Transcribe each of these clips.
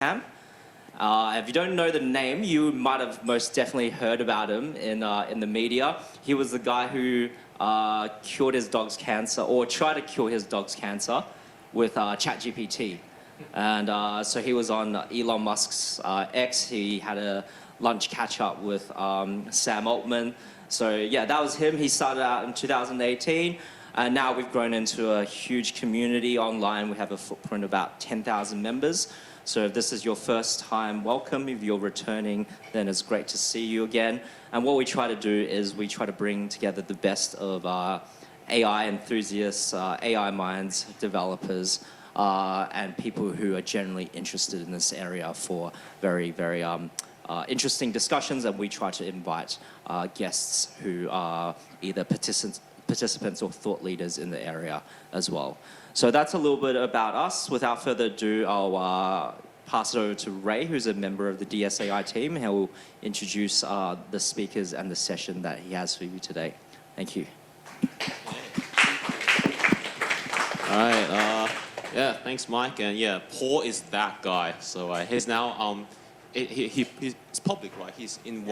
Cam. If you don't know the name, you might have most definitely heard about him in the media. He was the guy who cured his dog's cancer, or tried to cure his dog's cancer, with ChatGPT. And so he was on Elon Musk's X. He had a lunch catch-up with Sam Altman. So yeah, that was him. He started out in 2018. And now we've grown into a huge community online. We have a footprint of about 10,000 members. So if this is your first time, welcome. If you're returning, then it's great to see you again. And what we try to do is we try to bring together the best of AI enthusiasts, AI minds, developers, and people who are generally interested in this area for very, very interesting discussions. And we try to invite guests who are either participants or thought leaders in the area as well. So that's a little bit about us. Without further ado, I'll pass it over to Ray, who's a member of the DSAI team. He'll introduce the speakers and the session that he has for you today. Thank you. All right. Yeah, thanks, Mike. And yeah, Paul is that guy. So he's now he's public, right? He's in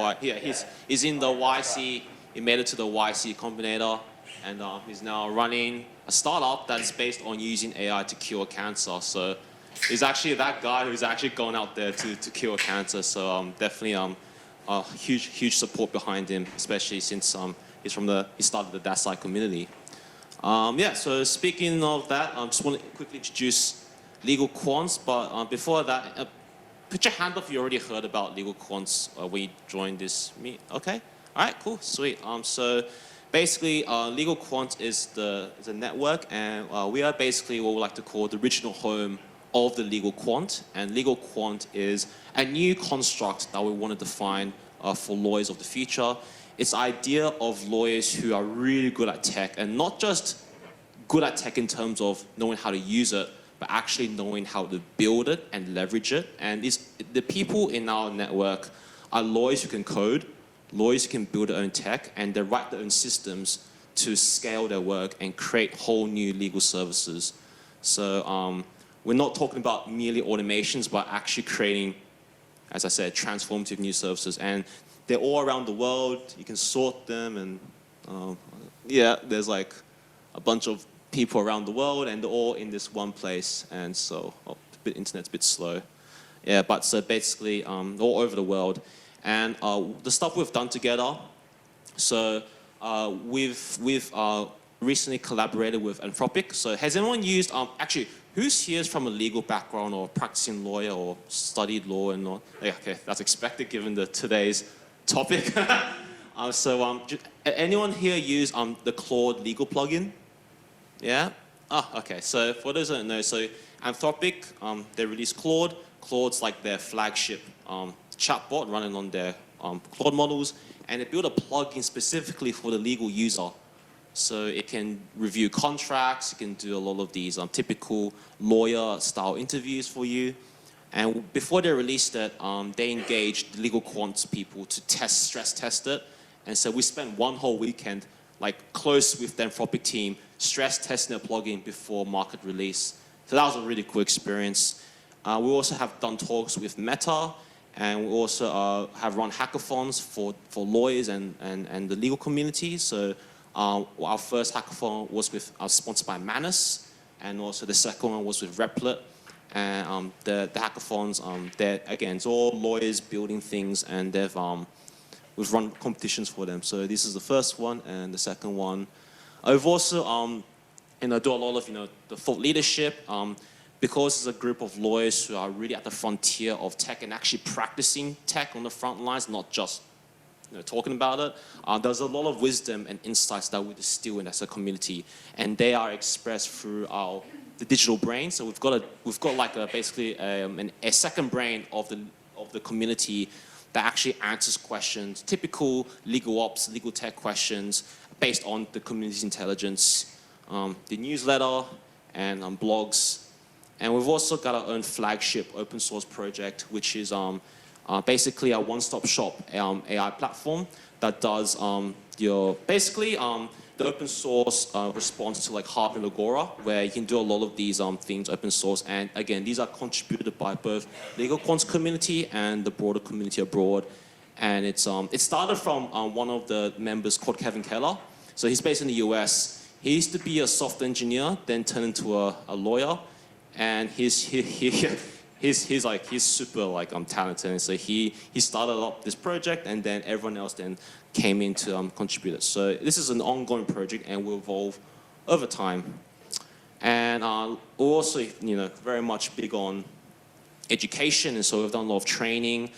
he's in the YC. He made it to the YC Combinator, and he's now running a startup that's based on using AI to cure cancer. So he's actually that guy who's actually gone out there to cure cancer. So definitely a huge support behind him, especially since he started the DSAI community. Yeah, so speaking of that, I just want to quickly introduce LegalQuants. But before that, put your hand up if you already heard about LegalQuants when you joined this meet. Okay, all right, cool, sweet. So basically, LegalQuants is the network, and we are basically what we like to call the original home of the LegalQuant. And LegalQuant is a new construct that we want to define for lawyers of the future. It's the idea of lawyers who are really good at tech, and not just good at tech in terms of knowing how to use it, but actually knowing how to build it and leverage it. And the people in our network are lawyers who can code, lawyers who can build their own tech, and they write their own systems to scale their work and create whole new legal services. So we're not talking about merely automations, but actually creating, as I said, transformative new services. And they're all around the world. You can sort them, and yeah, there's like a bunch of people around the world, and they're all in this one place. And so, internet's a bit slow. Yeah, but so basically, all over the world. And the stuff we've done together, so we've recently collaborated with Anthropic. So has anyone used, actually, who's here is from a legal background or practicing lawyer or studied law and all? Yeah, okay, that's expected given today's topic. Anyone here use the Claude legal plugin? Yeah? Okay, so for those that don't know, so Anthropic, they released Claude. Claude's like their flagship chatbot running on their Claude models, and they built a plugin specifically for the legal user. So it can review contracts, it can do a lot of these typical lawyer-style interviews for you. And before they released it, they engaged LegalQuants people to stress test it. And so we spent one whole weekend, like close with the Anthropic team, stress testing the plugin before market release. So that was a really cool experience. We also have done talks with Meta, and we also have run hackathons for lawyers and the legal community. So our first hackathon was sponsored by Manus, and also the second one was with Replit. And the hackathons, again, it's all lawyers building things, and we've run competitions for them. So this is the first one, and the second one. I've also do a lot of the thought leadership, because it's a group of lawyers who are really at the frontier of tech and actually practicing tech on the front lines, not just talking about it. There's a lot of wisdom and insights that we distill in as a community, and they are expressed through the digital brain. So we've got like basically a second brain of the community that actually answers questions, typical legal ops, legal tech questions based on the community's intelligence, the newsletter and blogs. And we've also got our own flagship open source project, which is basically a one-stop shop AI platform that does the open source response to like Harp and Agora, where you can do a lot of these things open source. And again, these are contributed by both LegalQuants community and the broader community abroad. And it started from one of the members called Kevin Keller. So he's based in the US. He used to be a software engineer, then turned into a lawyer. And he's super like talented. And so he started up this project, and then everyone else then came in to contribute it. So this is an ongoing project and will evolve over time. And we're also very much big on education, and so we've done a lot of training.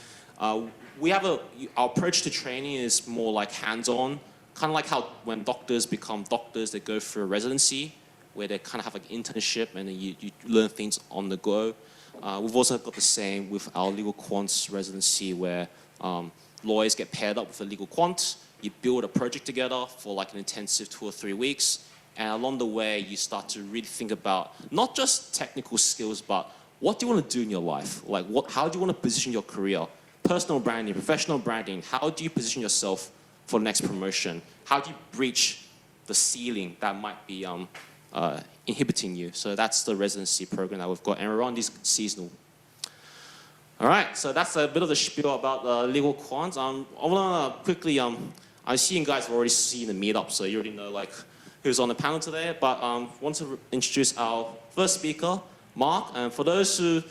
We have our approach to training is more like hands-on, kind of like how when doctors become doctors, they go through a residency where they kind of have like internship and then you learn things on the go. We've also got the same with our LegalQuants residency where lawyers get paired up with a legal quant. You build a project together for like an intensive 2 or 3 weeks. And along the way, you start to really think about not just technical skills, but what do you want to do in your life? Like how do you want to position your career? Personal branding, professional branding. How do you position yourself for the next promotion? How do you breach the ceiling that might be inhibiting you? So that's the residency program that we've got, and we're on this seasonal. All right, so that's a bit of the spiel about LegalQuants. I want to quickly, I see you guys have already seen the meetup, so you already know like who's on the panel today, but I want to introduce our first speaker, Mark. And for those who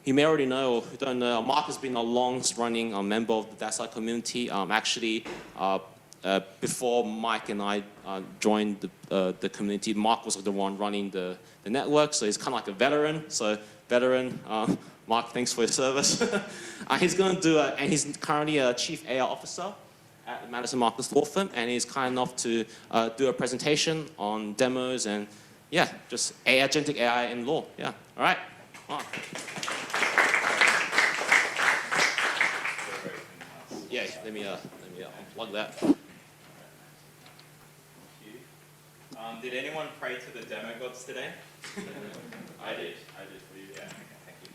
you may already know or who don't know, Mark has been a long-running member of the DSAI community. Actually, before Mike and I joined the community, Mark was the one running the network, so he's kind of like a veteran. So veteran, Mark, thanks for your service. He's going to do, and he's currently a Chief AI Officer at Madison Marcus Law Firm, and he's kind enough to do a presentation on demos and, yeah, just agentic AI in law. Yeah, all right, Mark. Yeah, let me unplug that. Did anyone pray to the demo gods today? I did for you. Yeah, okay, thank you.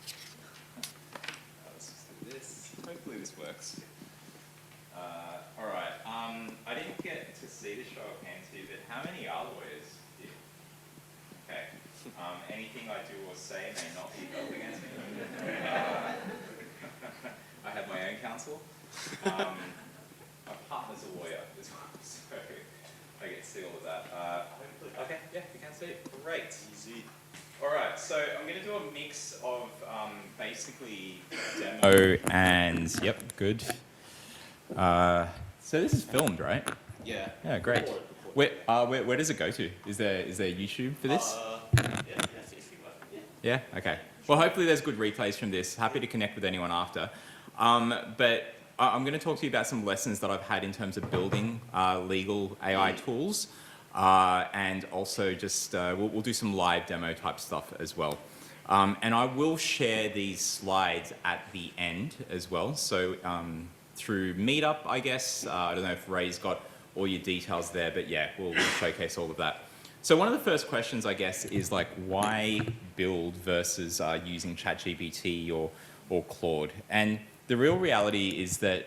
Let's just do this. Hopefully this works. All right. I didn't get to see the show of hands here, but how many are lawyers here? Okay. Anything I do or say may not be held against me. I have my own counsel. My partner's a lawyer as well, so I get to see all of that. Okay, yeah, you can see it. Great. Easy. All right, so I'm going to do a mix of basically demo and yep, good. So this is filmed, right? Yeah. Yeah, great. Where does it go to? Is there YouTube for this? Yeah. Okay. Well, hopefully there's good replays from this. Happy to connect with anyone after. But I'm going to talk to you about some lessons that I've had in terms of building legal AI tools, and also just we'll do some live demo type stuff as well. And I will share these slides at the end as well. So through Meetup, I guess. I don't know if Ray's got all your details there, but yeah, we'll showcase all of that. So one of the first questions, I guess, is like why build versus using ChatGPT or Claude? And the real reality is that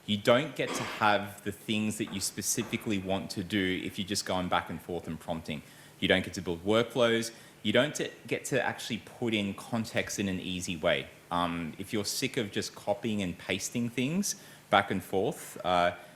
you don't get to have the things that you specifically want to do if you're just going back and forth and prompting. You don't get to build workflows. You don't get to actually put in context in an easy way. If you're sick of just copying and pasting things back and forth,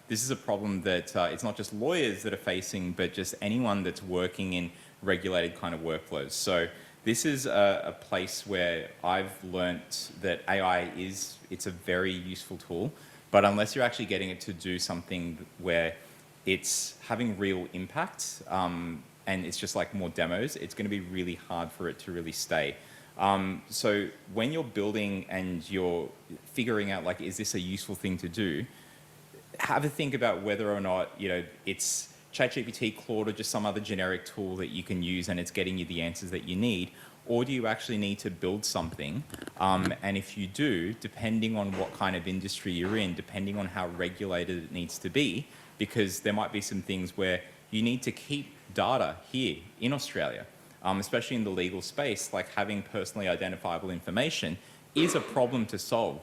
this is a problem that it's not just lawyers that are facing, but just anyone that's working in regulated kind of workflows. So this is a place where I've learnt that AI it's a very useful tool, but unless you're actually getting it to do something where it's having real impact, and it's just like more demos, it's going to be really hard for it to really stay. So when you're building and you're figuring out like, is this a useful thing to do, have a think about whether or not, it's ChatGPT, Claude, or just some other generic tool that you can use and it's getting you the answers that you need, or do you actually need to build something? And if you do, depending on what kind of industry you're in, depending on how regulated it needs to be, because there might be some things where you need to keep data here in Australia, especially in the legal space, like having personally identifiable information is a problem to solve.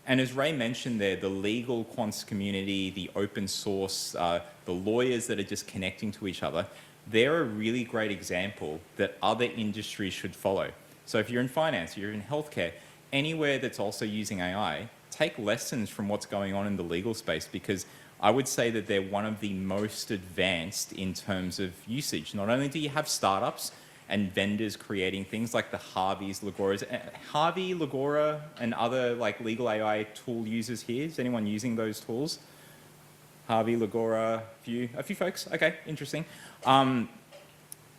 And as Ray mentioned there, the LegalQuants community, the open source, the lawyers that are just connecting to each other, they're a really great example that other industries should follow. So if you're in finance, you're in healthcare, anywhere that's also using AI, take lessons from what's going on in the legal space, because I would say that they're one of the most advanced in terms of usage. Not only do you have startups and vendors creating things like the Harvey's, Lagora's, Harvey, Lagora, and other like legal AI tool users here. Is anyone using those tools? Harvey, Lagora, a few folks. Okay, interesting.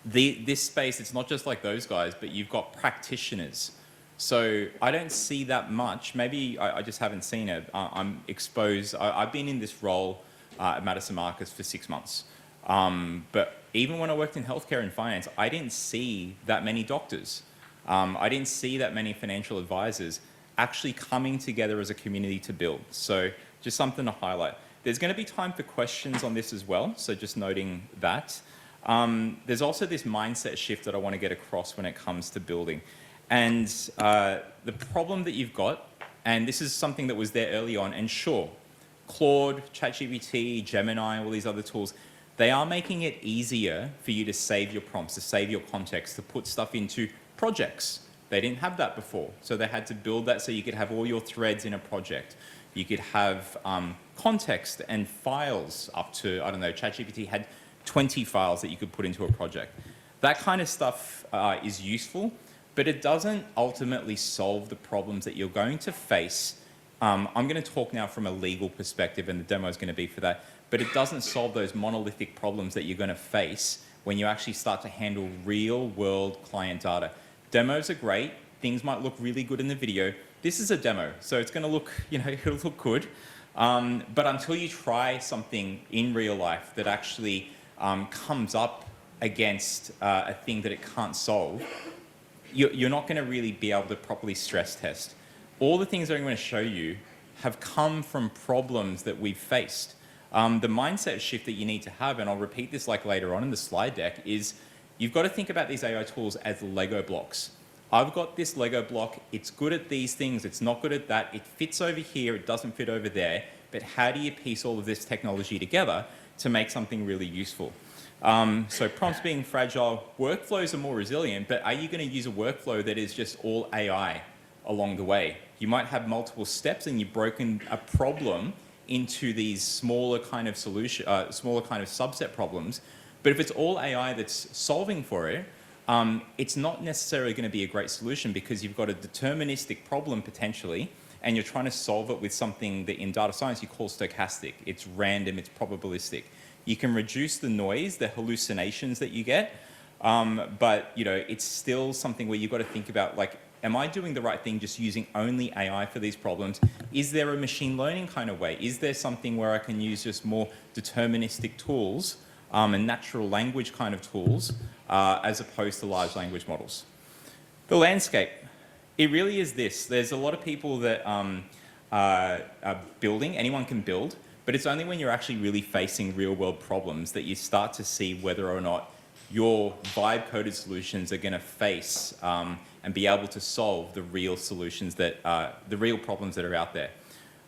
This space, it's not just like those guys, but you've got practitioners. So I don't see that much. Maybe I just haven't seen it. I'm exposed. I've been in this role at Madison Marcus for 6 months. But even when I worked in healthcare and finance, I didn't see that many doctors. I didn't see that many financial advisors actually coming together as a community to build. So just something to highlight. There's going to be time for questions on this as well, so just noting that. There's also this mindset shift that I want to get across when it comes to building. And the problem that you've got, and this is something that was there early on, and sure, Claude, ChatGPT, Gemini, all these other tools, they are making it easier for you to save your prompts, to save your context, to put stuff into projects. They didn't have that before, so they had to build that so you could have all your threads in a project. You could have context and files up to, I don't know, ChatGPT had 20 files that you could put into a project. That kind of stuff is useful, but it doesn't ultimately solve the problems that you're going to face. I'm going to talk now from a legal perspective, and the demo is going to be for that, but it doesn't solve those monolithic problems that you're going to face when you actually start to handle real-world client data. Demos are great. Things might look really good in the video. This is a demo, so it's going to look, it'll look good. But until you try something in real life that actually comes up against a thing that it can't solve, you're not going to really be able to properly stress test. All the things that I'm going to show you have come from problems that we've faced. The mindset shift that you need to have, and I'll repeat this like later on in the slide deck, is you've got to think about these AI tools as Lego blocks. I've got this Lego block, it's good at these things, it's not good at that, it fits over here, it doesn't fit over there, but how do you piece all of this technology together to make something really useful? So prompts being fragile, workflows are more resilient, but are you going to use a workflow that is just all AI along the way? You might have multiple steps and you've broken a problem into these smaller kind of subset problems. But if it's all AI that's solving for it, it's not necessarily going to be a great solution, because you've got a deterministic problem potentially, and you're trying to solve it with something that in data science you call stochastic. It's random, it's probabilistic. You can reduce the noise, the hallucinations that you get, but it's still something where you've got to think about, like, am I doing the right thing just using only AI for these problems? Is there a machine learning kind of way? Is there something where I can use just more deterministic tools and natural language kind of tools as opposed to large language models? The landscape, it really is this. There's a lot of people that are building, anyone can build, but it's only when you're actually really facing real world problems that you start to see whether or not your vibe coded solutions are going to face and be able to solve the real solutions that the real problems that are out there.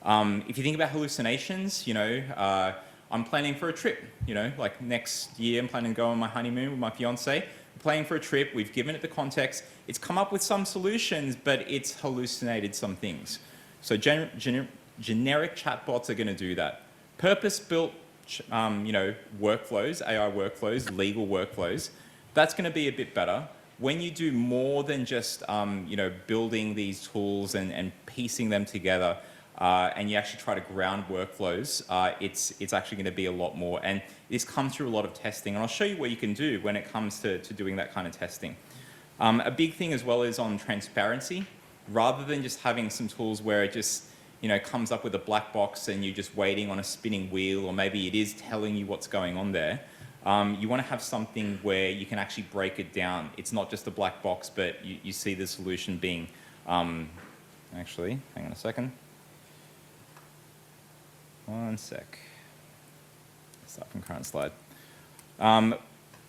If you think about hallucinations, I'm planning for a trip, like next year I'm planning to go on my honeymoon with my fiance. We're planning for a trip, we've given it the context, it's come up with some solutions, but it's hallucinated some things. So generic chatbots are going to do that. Purpose-built workflows, AI workflows, legal workflows, that's going to be a bit better. When you do more than just building these tools and piecing them together, and you actually try to ground workflows, it's actually going to be a lot more. And this comes through a lot of testing. And I'll show you what you can do when it comes to doing that kind of testing. A big thing as well is on transparency. Rather than just having some tools where it just comes up with a black box and you're just waiting on a spinning wheel, or maybe it is telling you what's going on there. You want to have something where you can actually break it down. It's not just a black box, but you see the solution being, actually, hang on a second. One sec. Start from current slide.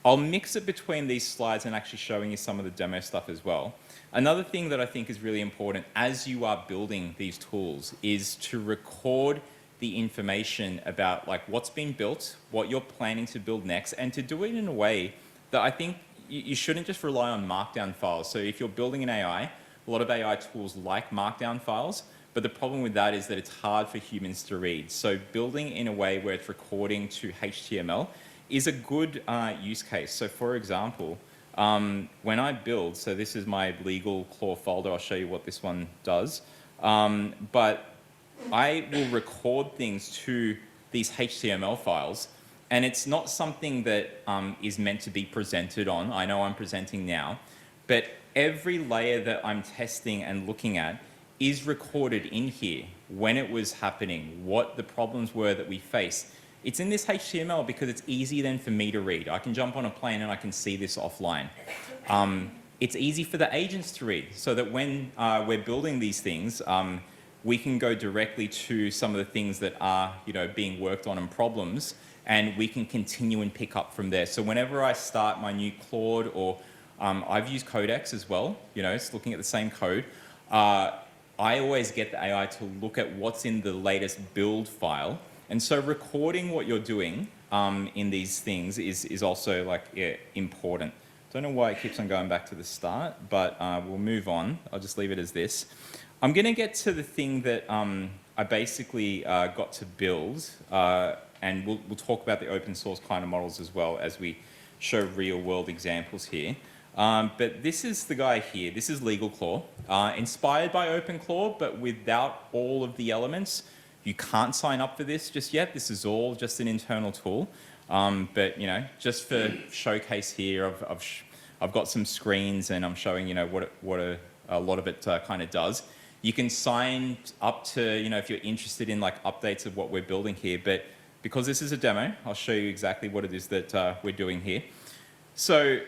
I'll mix it between these slides and actually showing you some of the demo stuff as well. Another thing that I think is really important as you are building these tools is to record the information about like what's been built, what you're planning to build next, and to do it in a way that I think you shouldn't just rely on Markdown files. So if you're building an AI, a lot of AI tools like Markdown files, but the problem with that is that it's hard for humans to read. So building in a way where it's recording to HTML is a good use case. So for example, when I build, so this is my LegalQuants folder, I'll show you what this one does, but I will record things to these HTML files, and it's not something that is meant to be presented on. I know I'm presenting now, but every layer that I'm testing and looking at is recorded in here, when it was happening, what the problems were that we faced. It's in this HTML because it's easy then for me to read. I can jump on a plane and I can see this offline. It's easy for the agents to read, so that when we're building these things, we can go directly to some of the things that are being worked on and problems, and we can continue and pick up from there. So whenever I start my new Claude, or I've used Codex as well, it's looking at the same code, I always get the AI to look at what's in the latest build file. And so recording what you're doing in these things is also important. Don't know why it keeps on going back to the start, but we'll move on. I'll just leave it as this. I'm going to get to the thing that I basically got to build, and we'll talk about the open source kind of models as well as we show real world examples here. But this is the guy here. This is LegalQuants, inspired by OpenClaw, but without all of the elements. You can't sign up for this just yet. This is all just an internal tool. But just for showcase here, I've got some screens and I'm showing what a lot of it kind of does. You can sign up to if you're interested in updates of what we're building here. But because this is a demo, I'll show you exactly what it is that we're doing here. So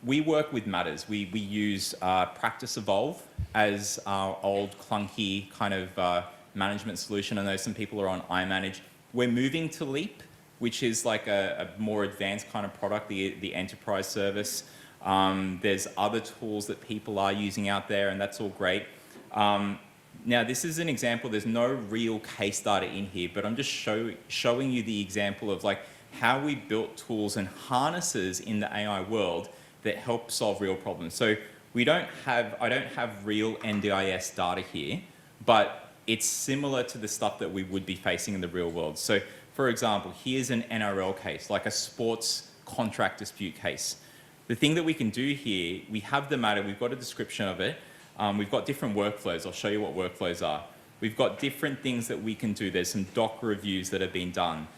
we work with matters. We use Practice Evolve as our old clunky kind of management solution. I know some people are on iManage. We're moving to Leap, which is like a more advanced kind of product, the enterprise service. There's other tools that people are using out there, and that's all great. Now, this is an example. There's no real case data in here, but I'm just showing you the example of how we built tools and harnesses in the AI world that help solve real problems. So I don't have real NDIS data here, but it's similar to the stuff that we would be facing in the real world. So for example, here's an NRL case, like a sports contract dispute case. The thing that we can do here, we have the matter, we've got a description of it, we've got different workflows. I'll show you what workflows are. We've got different things that we can do. There's some doc reviews that have been done.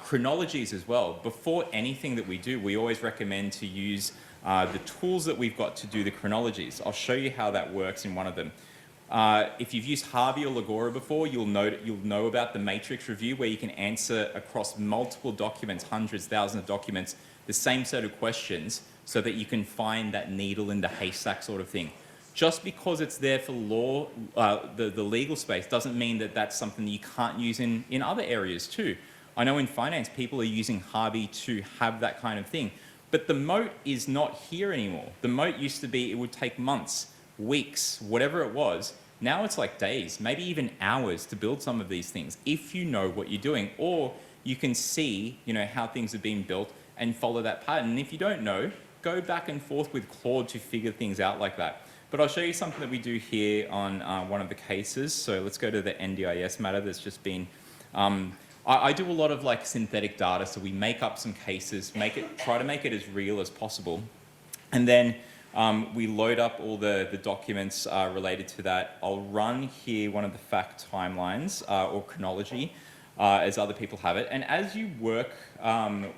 Chronologies as well. Before anything that we do, we always recommend to use the tools that we've got to do the chronologies. I'll show you how that works in one of them. If you've used Harvey or Legora before, you'll know about the matrix review, where you can answer across multiple documents, hundreds, thousands of documents, the same set of questions, so that you can find that needle in the haystack sort of thing. Just because it's there for law, the legal space, doesn't mean that that's something that you can't use in other areas too. I know in finance, people are using Harvey to have that kind of thing. But the moat is not here anymore. The moat used to be it would take months, weeks, whatever it was. Now it's like days, maybe even hours to build some of these things if you know what you're doing, or you can see how things are being built and follow that pattern. And if you don't know, go back and forth with Claude to figure things out like that. But I'll show you something that we do here on one of the cases. So let's go to the NDIS matter that's just been... I do a lot of synthetic data, so we make up some cases, try to make it as real as possible. And then we load up all the documents related to that. I'll run here one of the fact timelines or chronology as other people have it. And as you work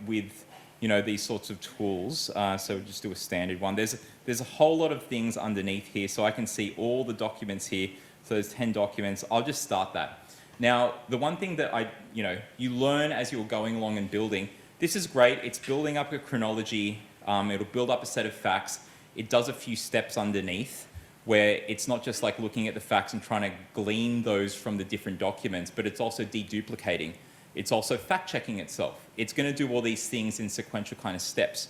with these sorts of tools, so we'll just do a standard one. There's a whole lot of things underneath here, so I can see all the documents here. So there's 10 documents. I'll just start that. Now, the one thing that you learn as you're going along and building, this is great. It's building up a chronology. It'll build up a set of facts. It does a few steps underneath where it's not just looking at the facts and trying to glean those from the different documents, but it's also deduplicating. It's also fact-checking itself. It's going to do all these things in sequential kind of steps.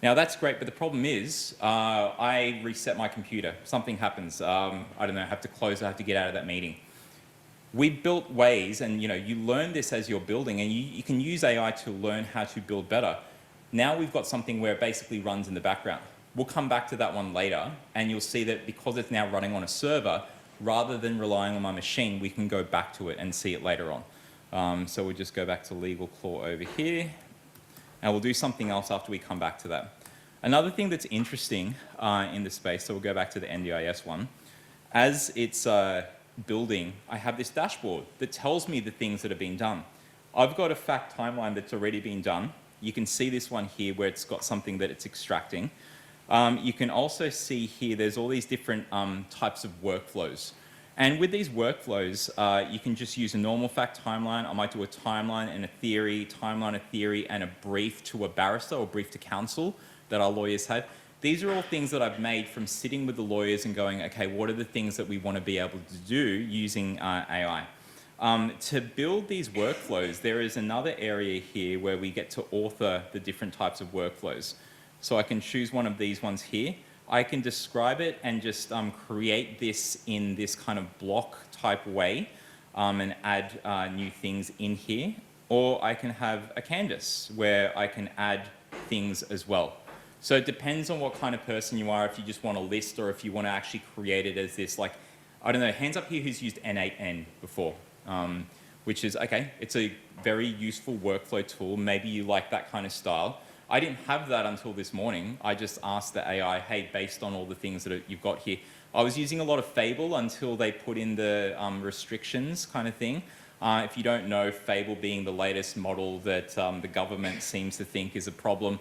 Now that's great, but the problem is I reset my computer. Something happens. I don't know, I have to close, I have to get out of that meeting. We built ways, and you learn this as you're building, and you can use AI to learn how to build better. Now we've got something where it basically runs in the background. We'll come back to that one later, and you'll see that because it's now running on a server, rather than relying on my machine, we can go back to it and see it later on. So we'll just go back to LegalQuants over here, and we'll do something else after we come back to that. Another thing that's interesting in the space, so we'll go back to the NDIS one. As it's building, I have this dashboard that tells me the things that have been done. I've got a fact timeline that's already been done. You can see this one here where it's got something that it's extracting. You can also see here there's all these different types of workflows. And with these workflows, you can just use a normal fact timeline. I might do a timeline and a theory, and a brief to a barrister or brief to counsel that our lawyers have. These are all things that I've made from sitting with the lawyers and going, okay, what are the things that we want to be able to do using AI? To build these workflows, there is another area here where we get to author the different types of workflows. So I can choose one of these ones here. I can describe it and just create this in this kind of block type way and add new things in here. Or I can have a canvas where I can add things as well. So it depends on what kind of person you are, if you just want a list or if you want to actually create it as this, like, I don't know, hands up here who's used N8N before, which is, okay, it's a very useful workflow tool. Maybe you like that kind of style. I didn't have that until this morning. I just asked the AI, hey, based on all the things that you've got here. I was using a lot of Fable until they put in the restrictions kind of thing. If you don't know, Fable being the latest model that the government seems to think is a problem.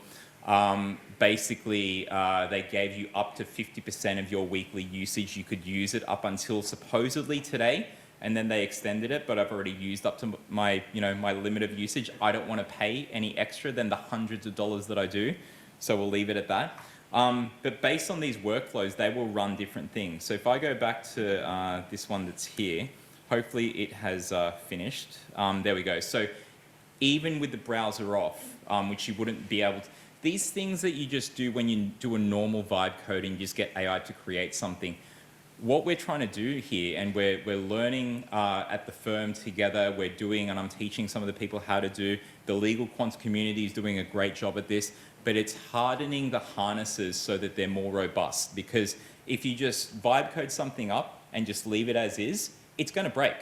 Basically, they gave you up to 50% of your weekly usage. You could use it up until supposedly today, and then they extended it, but I've already used up to my, my limit of usage. I don't want to pay any extra than the hundreds of dollars that I do, so we'll leave it at that. But based on these workflows, they will run different things. So if I go back to this one that's here, hopefully it has finished. There we go. So even with the browser off, which you wouldn't be able to, these things that you just do when you do a normal vibe coding, you just get AI to create something. What we're trying to do here, and we're learning at the firm together, we're doing, and I'm teaching some of the people how to do, the LegalQuants community is doing a great job at this, but it's hardening the harnesses so that they're more robust. Because if you just vibe code something up and just leave it as is, it's going to break.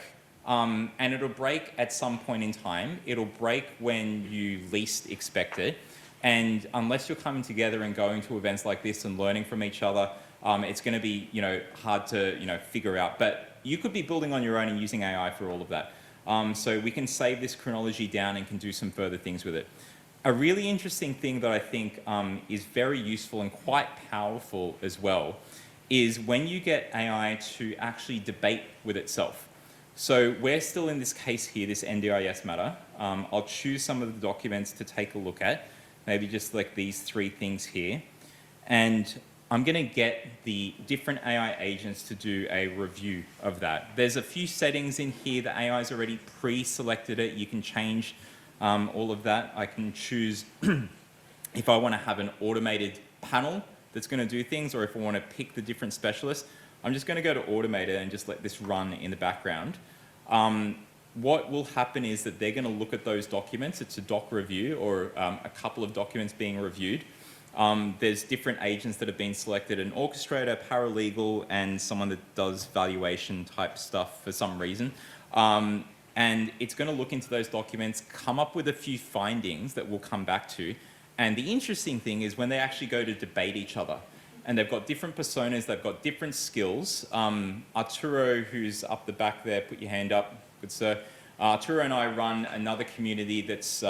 And it'll break at some point in time. It'll break when you least expect it. And unless you're coming together and going to events like this and learning from each other, it's going to be, hard to, figure out. But you could be building on your own and using AI for all of that. So we can save this chronology down and can do some further things with it. A really interesting thing that I think is very useful and quite powerful as well is when you get AI to actually debate with itself. So we're still in this case here, this NDIS matter. I'll choose some of the documents to take a look at. Maybe just like these 3 things here. And I'm going to get the different AI agents to do a review of that. There's a few settings in here. The AI's already pre-selected it. You can change all of that. I can choose if I want to have an automated panel that's going to do things, or if I want to pick the different specialists. I'm just going to go to automated and just let this run in the background. What will happen is that they're going to look at those documents. It's a doc review or a couple of documents being reviewed. There's different agents that have been selected, an orchestrator, paralegal, and someone that does valuation type stuff for some reason. And it's going to look into those documents, come up with a few findings that we'll come back to. And the interesting thing is when they actually go to debate each other, and they've got different personas, they've got different skills. Arturo, who's up the back there, put your hand up. Good sir. Arturo and I run another community that's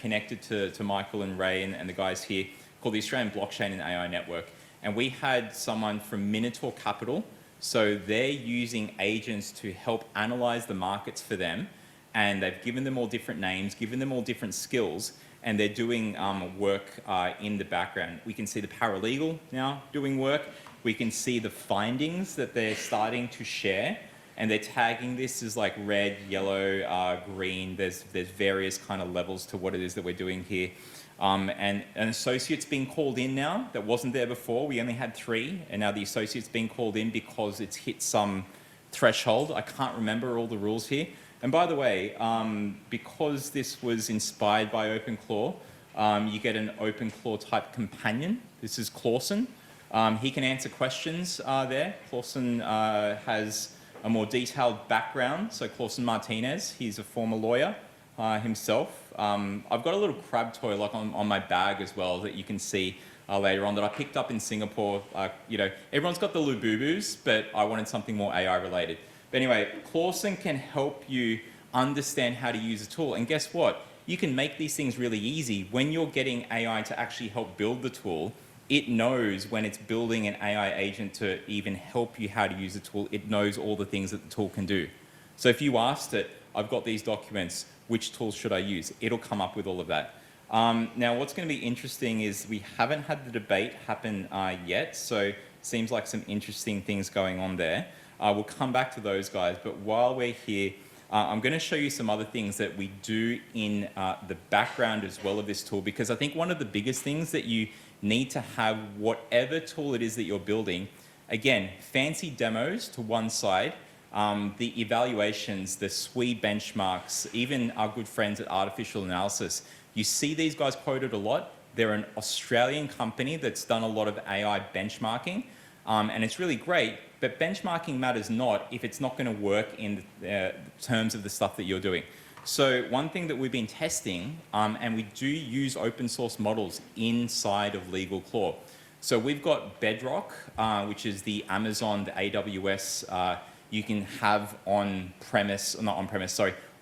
connected to Michael and Ray and the guys here called the Australian Blockchain and AI Network. And we had someone from Minotaur Capital. So they're using agents to help analyze the markets for them. And they've given them all different names, given them all different skills, and they're doing work in the background. We can see the paralegal now doing work. We can see the findings that they're starting to share. And they're tagging this as like red, yellow, green. There's various kind of levels to what it is that we're doing here. And an associate's being called in now that wasn't there before. We only had 3, and now the associate's being called in because it's hit some threshold. I can't remember all the rules here. And by the way, because this was inspired by OpenClaw, you get an OpenClaw type companion. This is Clawson. He can answer questions there. Clawson has a more detailed background. So Clawson Martinez, he's a former lawyer himself. I've got a little crab toy like on my bag as well that you can see later on that I picked up in Singapore. Everyone's got the Lububus, but I wanted something more AI related. But anyway, Clawson can help you understand how to use a tool. And guess what? You can make these things really easy. When you're getting AI to actually help build the tool, it knows when it's building an AI agent to even help you how to use the tool. It knows all the things that the tool can do. So if you asked it, I've got these documents, which tools should I use? It'll come up with all of that. Now, what's going to be interesting is we haven't had the debate happen yet, so seems like some interesting things going on there. We'll come back to those guys, but while we're here, I'm going to show you some other things that we do in the background as well of this tool, because I think one of the biggest things that you need to have, whatever tool it is that you're building, again, fancy demos to one side, the evaluations, the SWE benchmarks, even our good friends at Artificial Analysis. You see these guys quoted a lot. They're an Australian company that's done a lot of AI benchmarking, and it's really great, but benchmarking matters not if it's not going to work in terms of the stuff that you're doing. So one thing that we've been testing, and we do use open source models inside of LegalQuants. So we've got Bedrock, which is the Amazon, the AWS, you can have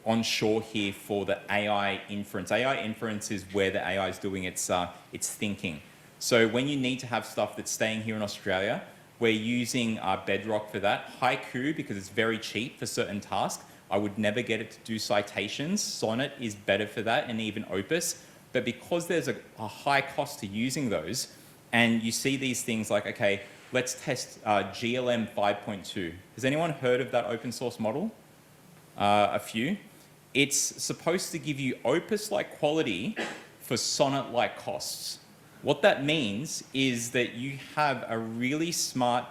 onshore here for the AI inference. AI inference is where the AI is doing its thinking. So when you need to have stuff that's staying here in Australia, we're using Bedrock for that. Haiku, because it's very cheap for certain tasks. I would never get it to do citations. Sonnet is better for that, and even Opus. But because there's a high cost to using those, and you see these things like, okay, let's test GLM 5.2. Has anyone heard of that open source model? A few. It's supposed to give you Opus-like quality for Sonnet-like costs. What that means is that you have a really smart,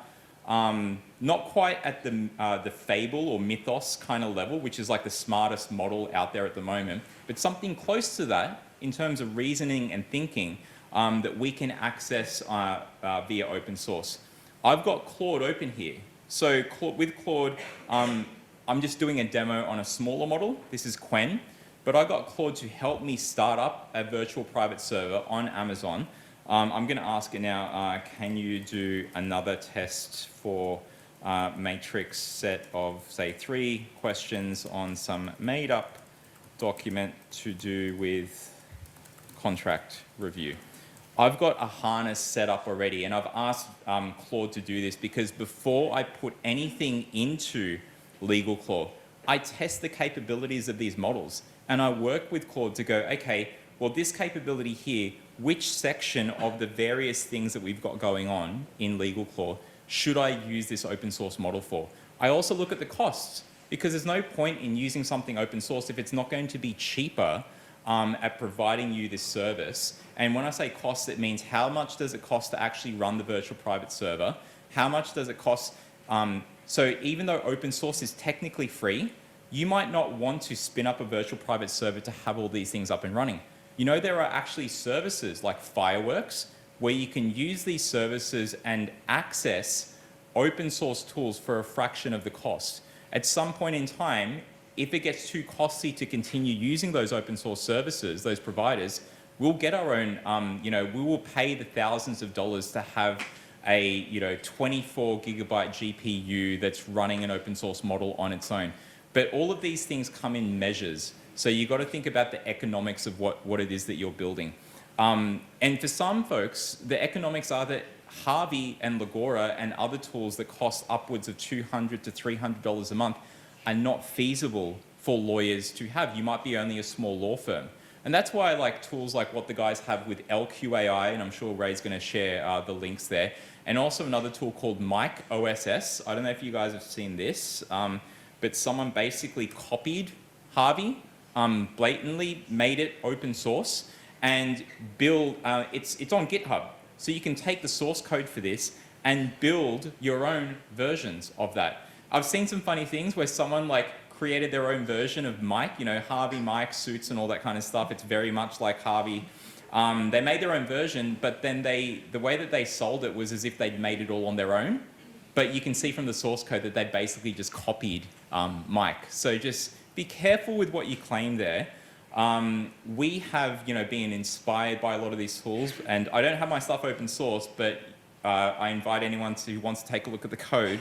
not quite at the Fable or Mythos kind of level, which is like the smartest model out there at the moment, but something close to that in terms of reasoning and thinking that we can access via open source. I've got Claude open here. So with Claude, I'm just doing a demo on a smaller model. This is Quen, but I got Claude to help me start up a virtual private server on Amazon. I'm going to ask it now, can you do another test for matrix set of, say, 3 questions on some made-up document to do with contract review. I've got a harness set up already, and I've asked Claude to do this because before I put anything into LegalQuants, I test the capabilities of these models, and I work with Claude to go, okay, well, this capability here, which section of the various things that we've got going on in LegalQuants should I use this open source model for? I also look at the costs, because there's no point in using something open source if it's not going to be cheaper at providing you this service. And when I say cost, it means how much does it cost to actually run the virtual private server? How much does it cost? So even though open source is technically free, you might not want to spin up a virtual private server to have all these things up and running. You know, there are actually services like Fireworks where you can use these services and access open source tools for a fraction of the cost. At some point in time, if it gets too costly to continue using those open source services, those providers, we'll get our own, we will pay the thousands of dollars to have a 24 gigabyte GPU that's running an open source model on its own. But all of these things come in measures. So you've got to think about the economics of what it is that you're building. And for some folks, the economics are that Harvey and Legora and other tools that cost upwards of $200 to $300 a month are not feasible for lawyers to have. You might be only a small law firm. And that's why I like tools like what the guys have with LQAI, and I'm sure Ray's going to share the links there. And also another tool called Mike OSS. I don't know if you guys have seen this, but someone basically copied Harvey, blatantly made it open source, and build, it's on GitHub. So you can take the source code for this and build your own versions of that. I've seen some funny things where someone like created their own version of Mike, you know, Harvey, Mike, suits and all that kind of stuff. It's very much like Harvey. They made their own version, but then the way that they sold it was as if they'd made it all on their own. But you can see from the source code that they basically just copied Mike. So just be careful with what you claim there. We have, you know, been inspired by a lot of these tools, and I don't have my stuff open source, but I invite anyone who wants to take a look at the code.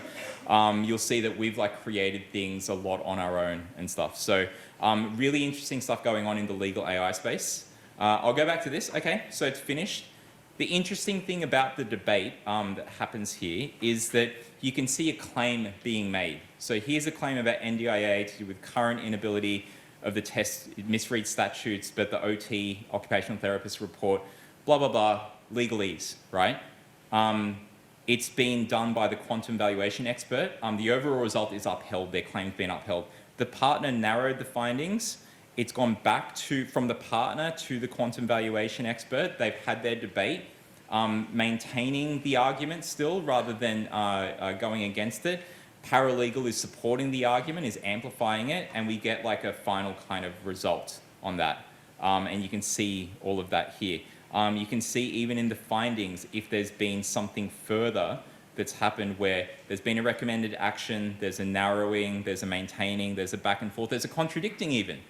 You'll see that we've like created things a lot on our own and stuff. So really interesting stuff going on in the legal AI space. I'll go back to this. Okay, so it's finished. The interesting thing about the debate that happens here is that you can see a claim being made. So here's a claim about NDIA to do with current inability of the test, it misreads statutes, but the OT, occupational therapist report, blah, blah, blah, legalese, right? It's been done by the quantum valuation expert. The overall result is upheld, their claim's been upheld. The partner narrowed the findings. It's gone back from the partner to the quantum valuation expert. They've had their debate, maintaining the argument still rather than going against it. Paralegal is supporting the argument, is amplifying it, and we get like a final kind of result on that. And you can see all of that here. You can see even in the findings if there's been something further that's happened where there's been a recommended action, there's a narrowing, there's a maintaining, there's a back and forth, there's a contradicting even.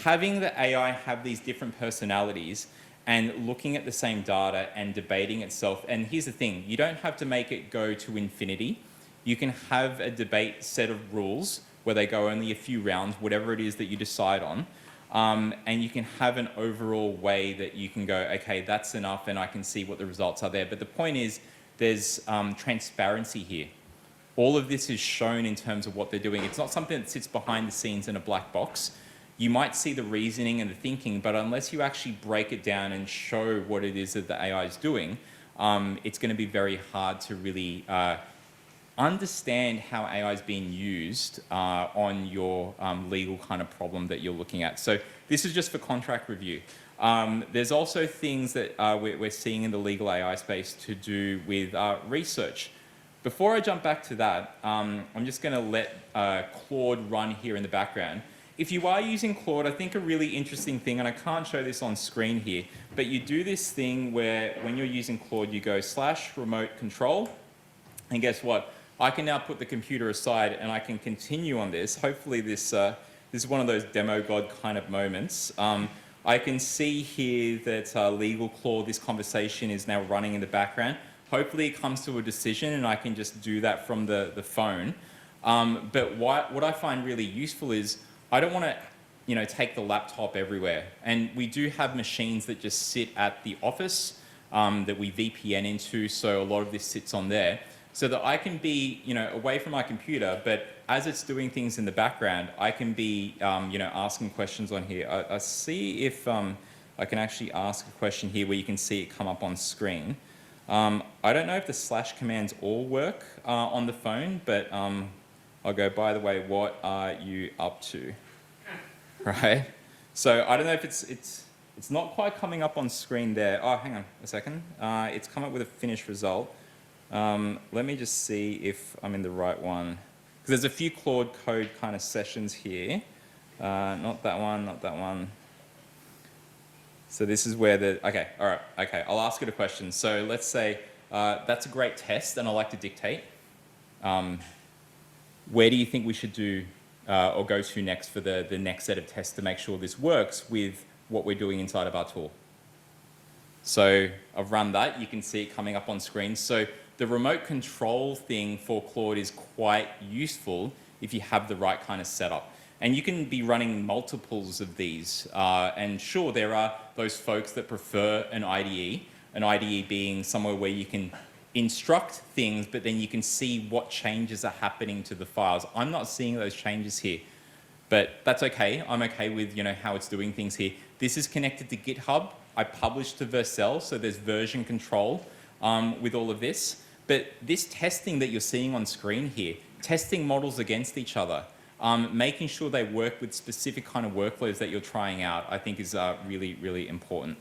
Having the AI have these different personalities and looking at the same data and debating itself, and here's the thing, you don't have to make it go to infinity. You can have a debate set of rules where they go only a few rounds, whatever it is that you decide on, and you can have an overall way that you can go, okay, that's enough, and I can see what the results are there. But the point is, there's transparency here. All of this is shown in terms of what they're doing. It's not something that sits behind the scenes in a black box. You might see the reasoning and the thinking, but unless you actually break it down and show what it is that the AI is doing, it's going to be very hard to really understand how AI is being used on your legal kind of problem that you're looking at. So this is just for contract review. There's also things that we're seeing in the legal AI space to do with research. Before I jump back to that, I'm just going to let Claude run here in the background. If you are using Claude, I think a really interesting thing, and I can't show this on screen here, but you do this thing where when you're using Claude, you go /remote control, and guess what? I can now put the computer aside and I can continue on this. Hopefully this is one of those demo god kind of moments. I can see here that legal Claude, this conversation is now running in the background. Hopefully it comes to a decision and I can just do that from the phone. But what I find really useful is I don't want to take the laptop everywhere. And we do have machines that just sit at the office that we VPN into, so a lot of this sits on there. So that I can be, away from my computer, but as it's doing things in the background, I can be, asking questions on here. I see if I can actually ask a question here where you can see it come up on screen. I don't know if the / commands all work on the phone, but I'll go, by the way, what are you up to? Right? So I don't know if it's not quite coming up on screen there. Oh, hang on a second. It's come up with a finished result. Let me just see if I'm in the right one. Because there's a few Claude Code kind of sessions here. Not that one, not that one. So this is where okay, all right, okay, I'll ask it a question. So let's say that's a great test and I like to dictate. Where do you think we should do or go to next for the next set of tests to make sure this works with what we're doing inside of our tool? So I've run that, you can see it coming up on screen. So the remote control thing for Claude is quite useful if you have the right kind of setup. And you can be running multiples of these. And sure, there are those folks that prefer an IDE being somewhere where you can instruct things, but then you can see what changes are happening to the files. I'm not seeing those changes here, but that's okay. I'm okay with how it's doing things here. This is connected to GitHub. I published to Vercel, so there's version control with all of this. But this testing that you're seeing on screen here, testing models against each other, making sure they work with specific kind of workflows that you're trying out, I think is really, really important.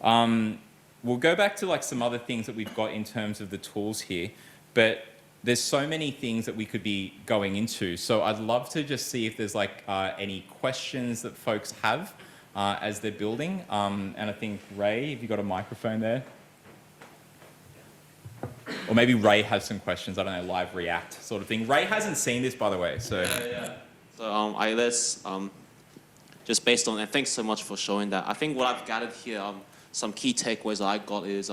We'll go back to like some other things that we've got in terms of the tools here, but there's so many things that we could be going into. So I'd love to just see if there's like any questions that folks have as they're building. And I think Ray, if you got a microphone there. Or maybe Ray has some questions, I don't know, live react sort of thing. Ray hasn't seen this, by the way, so. Yeah. So let's, just based on, and thanks so much for showing that. I think what I've gathered here, some key takeaways that I got is,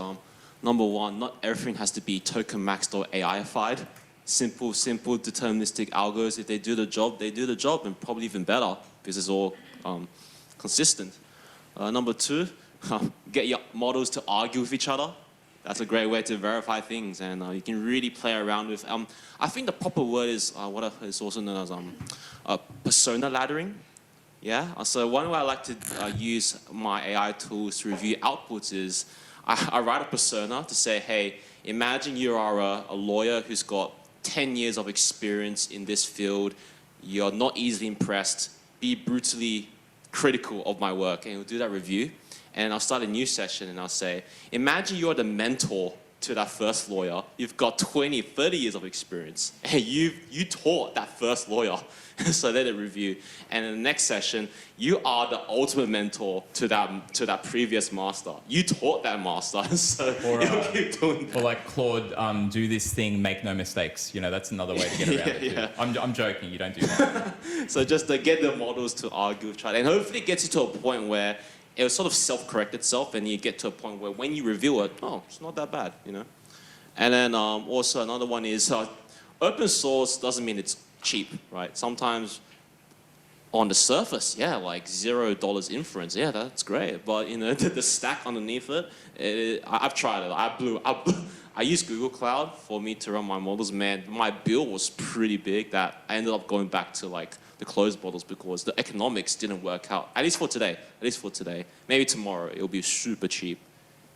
number one, not everything has to be token maxed or AI-ified. Simple, deterministic algos, if they do the job, they do the job, and probably even better, because it's all consistent. Number two, get your models to argue with each other. That's a great way to verify things, and you can really play around with. I think the proper word is what is also known as persona laddering. Yeah. So one way I like to use my AI tools to review outputs is I write a persona to say, hey, imagine you are a lawyer who's got 10 years of experience in this field. You're not easily impressed. Be brutally critical of my work, and we'll do that review. And I'll start a new session and I'll say, imagine you're the mentor to that first lawyer. You've got 20, 30 years of experience, and you taught that first lawyer. So then a review. And in the next session, you are the ultimate mentor to that previous master. You taught that master, so you'll keep doing that. Or like Claude, do this thing, make no mistakes. You know, that's another way to get around it too. Yeah. I'm joking, you don't do that. So just to get the models to argue with each other. And hopefully it gets you to a point where it will sort of self-correct itself, and you get to a point where when you review it, oh, it's not that bad, you know? And then also another one is open source doesn't mean it's cheap, right? Sometimes on the surface, yeah, like $0 inference, yeah, that's great. But you know, the stack underneath it, I've tried it. I used Google Cloud for me to run my models. Man, my bill was pretty big that I ended up going back to like the closed models because the economics didn't work out. At least for today. Maybe tomorrow it'll be super cheap.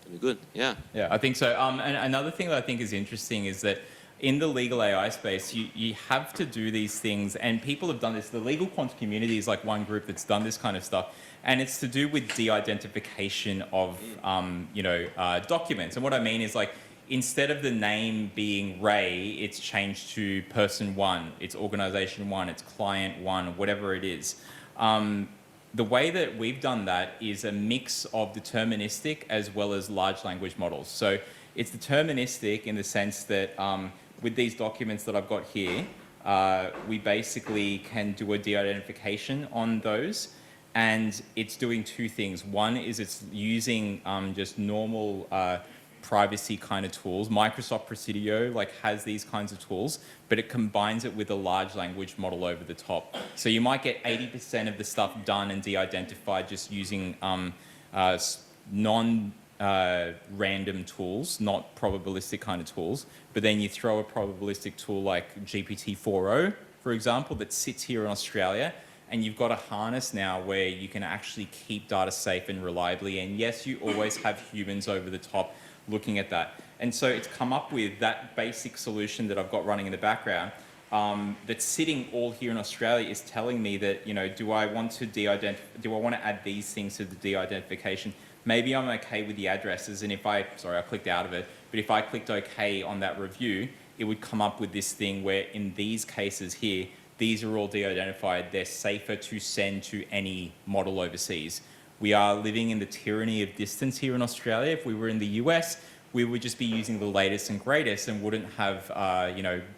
It'll be good. Yeah. Yeah, I think so. And another thing that I think is interesting is that in the legal AI space, you have to do these things, and people have done this. The LegalQuants community is like one group that's done this kind of stuff, and it's to do with de-identification of documents. And what I mean is like, instead of the name being Ray, it's changed to person one, it's organization one, it's client one, whatever it is. The way that we've done that is a mix of deterministic as well as large language models. So it's deterministic in the sense that with these documents that I've got here, we basically can do a de-identification on those, and it's doing two things. One is it's using just normal privacy kind of tools. Microsoft Presidio has these kinds of tools, but it combines it with a large language model over the top. So you might get 80% of the stuff done and de-identified just using random tools, not probabilistic kind of tools. But then you throw a probabilistic tool like GPT-4o, for example, that sits here in Australia, and you've got a harness now where you can actually keep data safe and reliably. And yes, you always have humans over the top looking at that. And so it's come up with that basic solution that I've got running in the background that's sitting all here in Australia is telling me that, do I want to add these things to the de-identification? Maybe I'm okay with the addresses, and I clicked out of it, but if I clicked OK on that review, it would come up with this thing where in these cases here, these are all de-identified. They're safer to send to any model overseas. We are living in the tyranny of distance here in Australia. If we were in the US, we would just be using the latest and greatest and wouldn't have,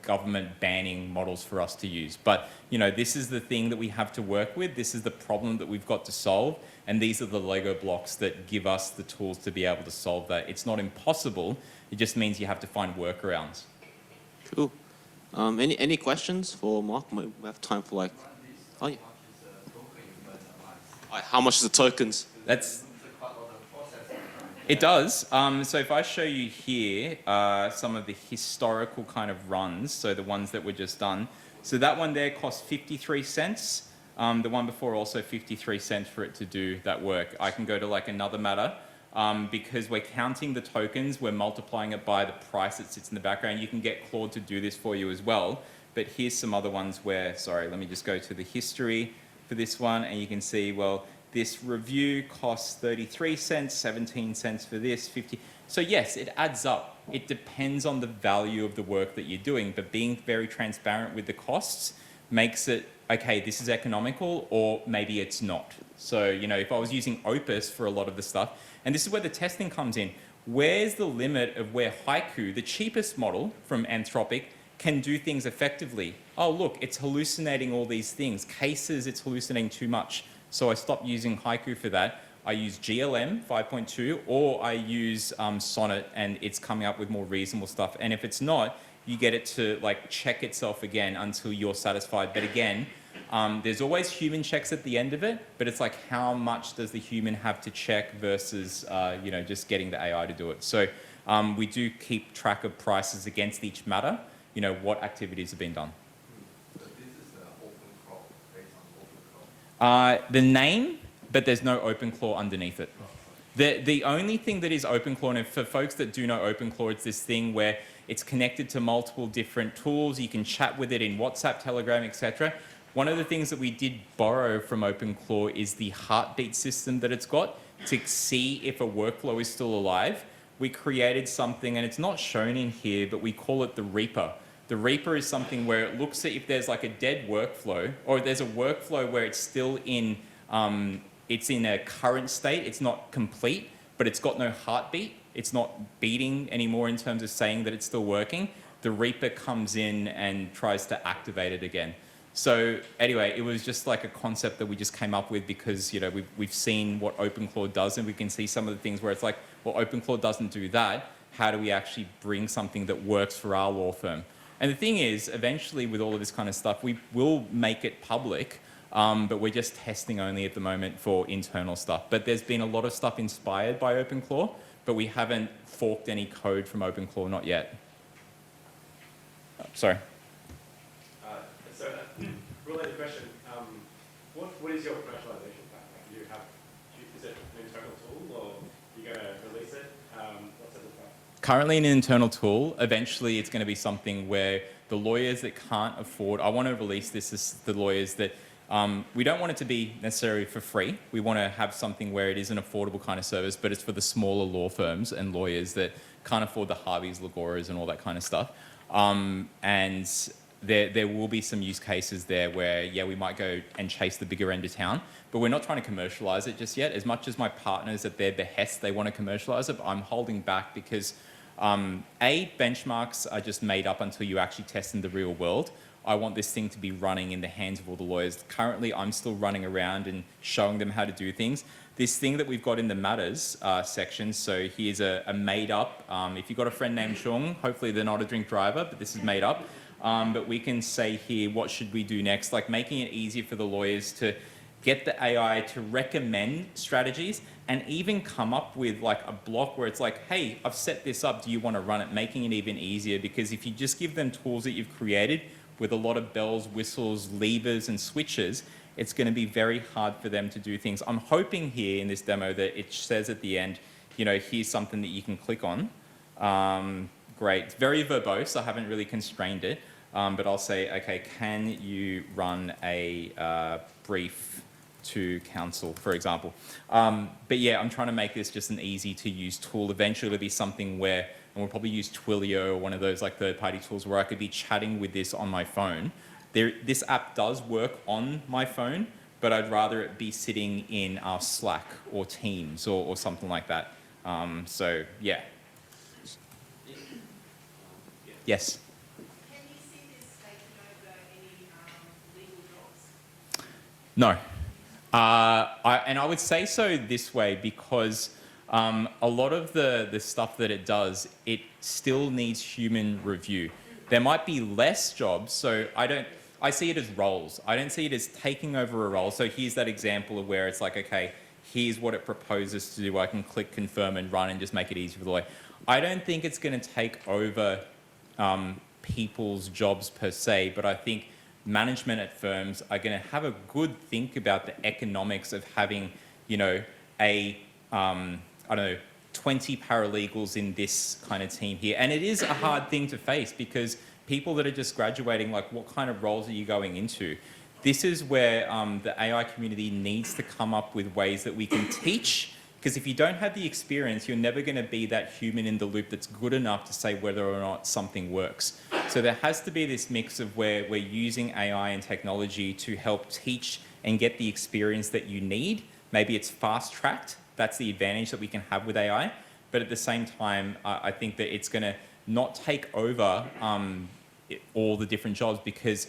government banning models for us to use. But, this is the thing that we have to work with. This is the problem that we've got to solve. And these are the Lego blocks that give us the tools to be able to solve that. It's not impossible. It just means you have to find workarounds. Cool. Any questions for Mark? We have time for how much is the tokens? It does. So if I show you here some of the historical kind of runs, so the ones that were just done. So that one there cost 53 cents. The one before also 53 cents for it to do that work. I can go to another matter because we're counting the tokens, we're multiplying it by the price that sits in the background. You can get Claude to do this for you as well. but here's some other ones where, sorry, let me just go to the history for this one, and you can see, well, this review costs 33 cents, 17 cents for this, 50. So yes, it adds up. It depends on the value of the work that you're doing, but being very transparent with the costs makes it, okay, this is economical, or maybe it's not. So, you know, if I was using Opus for a lot of the stuff, and this is where the testing comes in, where's the limit of where Haiku, the cheapest model from Anthropic, can do things effectively? Oh, look, it's hallucinating all these things. Cases, it's hallucinating too much. So I stopped using Haiku for that. I use GLM 5.2, or I use Sonnet, and it's coming up with more reasonable stuff. And if it's not, you get it to like check itself again until you're satisfied. But again, there's always human checks at the end of it, but it's like how much does the human have to check versus you know, just getting the AI to do it. So we do keep track of prices against each matter, you know, what activities have been done. So this is OpenClaw, based on OpenClaw. The name, but there's no OpenClaw underneath it. The only thing that is OpenClaw, and for folks that do know OpenClaw, it's this thing where it's connected to multiple different tools. You can chat with it in WhatsApp, Telegram, etc. One of the things that we did borrow from OpenClaw is the heartbeat system that it's got to see if a workflow is still alive. We created something, and it's not shown in here, but we call it the Reaper. The Reaper is something where it looks at if there's like a dead workflow, or there's a workflow where it's still in a current state, it's not complete, but it's got no heartbeat. It's not beating anymore in terms of saying that it's still working. The Reaper comes in and tries to activate it again. So anyway, it was just like a concept that we just came up with because, you know, we've seen what OpenClaw does, and we can see some of the things where it's like, well, OpenClaw doesn't do that. How do we actually bring something that works for our law firm? And the thing is, eventually with all of this kind of stuff, we will make it public, but we're just testing only at the moment for internal stuff. But there's been a lot of stuff inspired by OpenClaw, but we haven't forked any code from OpenClaw, not yet. Sorry. So, related question, what is your commercialization plan? Is it an internal tool, or are you going to release it? What's it look like? Currently an internal tool. Eventually it's going to be something where the lawyers that can't afford, I want to release this as the lawyers that, we don't want it to be necessarily for free. We want to have something where it is an affordable kind of service, but it's for the smaller law firms and lawyers that can't afford the Harveys, Lagoras and all that kind of stuff. And there will be some use cases there where, yeah, we might go and chase the bigger end of town, but we're not trying to commercialize it just yet. As much as my partners at their behest, they want to commercialize it, but I'm holding back because benchmarks are just made up until you actually test in the real world. I want this thing to be running in the hands of all the lawyers. Currently, I'm still running around and showing them how to do things. This thing that we've got in the matters section, so here's a made up, if you've got a friend named Chung, hopefully they're not a drink driver, but this is made up. But we can say here, what should we do next? Like making it easier for the lawyers to get the AI to recommend strategies and even come up with like a block where it's like, hey, I've set this up, do you want to run it? Making it even easier, because if you just give them tools that you've created with a lot of bells, whistles, levers and switches, it's going to be very hard for them to do things. I'm hoping here in this demo that it says at the end, you know, here's something that you can click on. Great, it's very verbose, I haven't really constrained it, but I'll say, okay, can you run a brief to counsel, for example. But yeah, I'm trying to make this just an easy to use tool. Eventually it'll be something where, and we'll probably use Twilio or one of those like third-party tools where I could be chatting with this on my phone. This app does work on my phone, but I'd rather it be sitting in our Slack or Teams or something like that. So yeah. Yes? Can you see this taking over any legal jobs? No. And I would say so this way because a lot of the stuff that it does, it still needs human review. There might be less jobs, so I see it as roles. I don't see it as taking over a role. So here's that example of where it's like, okay, here's what it proposes to do. I can click confirm and run and just make it easy for the lawyer. I don't think it's going to take over people's jobs per se, but I think management at firms are going to have a good think about the economics of having, you know, I don't know, 20 paralegals in this kind of team here. And it is a hard thing to face because people that are just graduating, like what kind of roles are you going into? This is where the AI community needs to come up with ways that we can teach, because if you don't have the experience, you're never going to be that human in the loop that's good enough to say whether or not something works. So there has to be this mix of where we're using AI and technology to help teach and get the experience that you need. Maybe it's fast-tracked. That's the advantage that we can have with AI. But at the same time, I think that it's going to not take over all the different jobs, because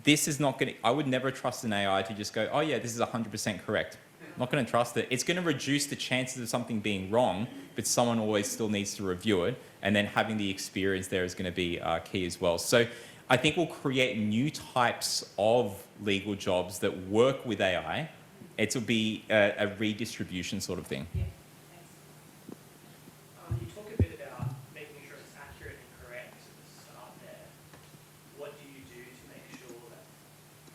this is not going to, I would never trust an AI to just go, oh yeah, this is 100% correct. I'm not going to trust it. It's going to reduce the chances of something being wrong, but someone always still needs to review it. And then having the experience there is going to be key as well. So I think we'll create new types of legal jobs that work with AI. It will be a redistribution sort of thing. Yeah, thanks. You talk a bit about making sure it's accurate and correct at the start there. What do you do to make sure that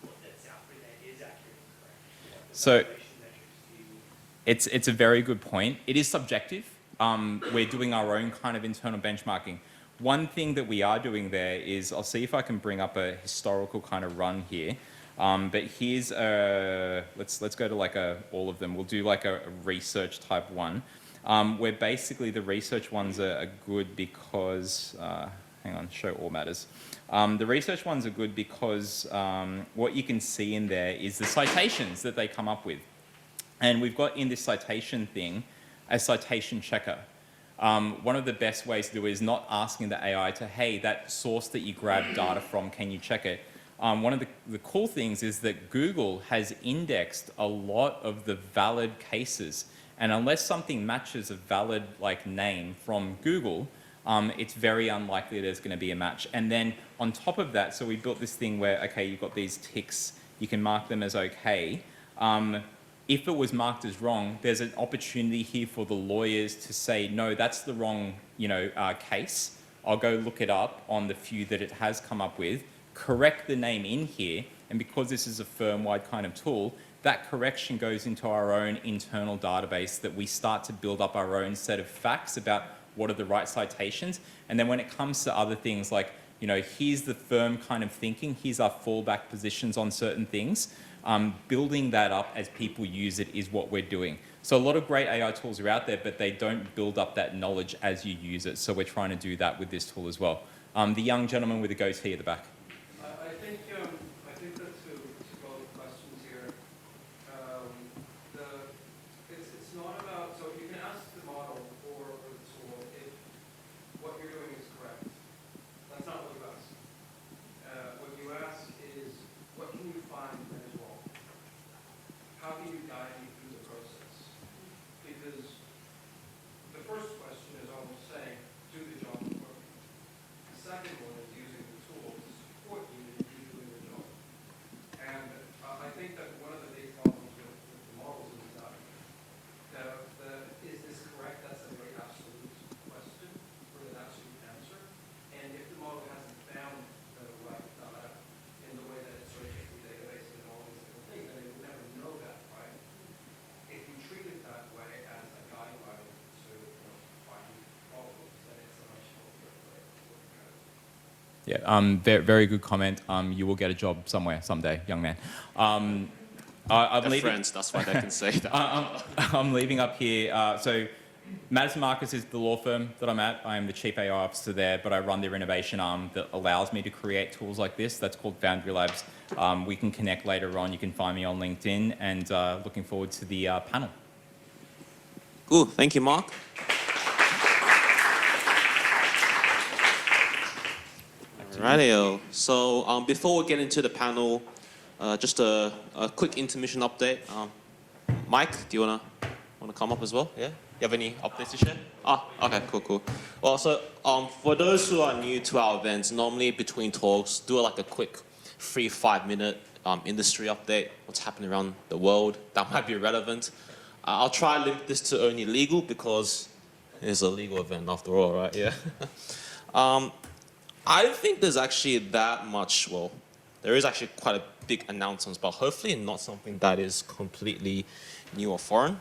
what that's output there is accurate and correct? What So evaluation metrics do you use? it's a very good point. It is subjective. We're doing our own kind of internal benchmarking. One thing that we are doing there is, I'll see if I can bring up a historical kind of run here. But here's let's go to like all of them. We'll do like a research type one, where basically the research ones are good because, hang on, show all matters. The research ones are good because what you can see in there is the citations that they come up with. And we've got in this citation thing a citation checker. One of the best ways to do it is not asking the AI to, hey, that source that you grabbed data from, can you check it? One of the cool things is that Google has indexed a lot of the valid cases. And unless something matches a valid name from Google, it's very unlikely there's going to be a match. And then on top of that, so we built this thing where, okay, you've got these ticks, you can mark them as okay. If it was marked as wrong, there's an opportunity here for the lawyers to say, no, that's the wrong case. I'll go look it up on the few that it has come up with, correct the name in here, and because this is a firm-wide kind of tool, that correction goes into our own internal database that we start to build up our own set of facts about what are the right citations. And then when it comes to other things like, here's the firm kind of thinking, here's our fallback positions on certain things, building that up as people use it is what we're doing. So a lot of great AI tools are out there, but they don't build up that knowledge as you use it. So we're trying to do that with this tool as well. The young gentleman with the goatee at the back. I think that to both questions here, it's not about, so you can ask the model or the tool if what you're doing is correct. That's not what you ask. What you ask is, what can you find that is wrong? How can you guide me through the process? Because the first question is almost saying, do the job for me. The second one is using the tool to support you in you doing the job. And I think that one of the big problems with the models is that is this correct? That's a very absolute question or an absolute answer. And if the model hasn't found the right data in the way that it's searching through databases and all these different things, then it will never know that, right? If you treat it that way as a guideline to find problems, then it's a much healthier way of looking at it. Yeah, very good comment. You will get a job somewhere someday, young man. I'm They're leaving. friends, that's why they can say that. I'm leaving up here. So Madison Marcus is the law firm that I'm at. I am the chief AI officer there, but I run their innovation arm that allows me to create tools like this. That's called Foundry Labs. We can connect later on. You can find me on LinkedIn, and looking forward to the panel. Cool, thank you, Mark. Rightio. So before we get into the panel, just a quick intermission update. Mike, do you wanna come up as well? Yeah. You have any updates to share? Okay, cool. Well, so for those who are new to our events, normally between talks, do like a quick 3-5 minute industry update. What's happening around the world that might be relevant. I'll try to limit this to only legal because it's a legal event after all, right? Yeah. I don't think there's actually that much, well, there is actually quite a big announcements, but hopefully not something that is completely new or foreign.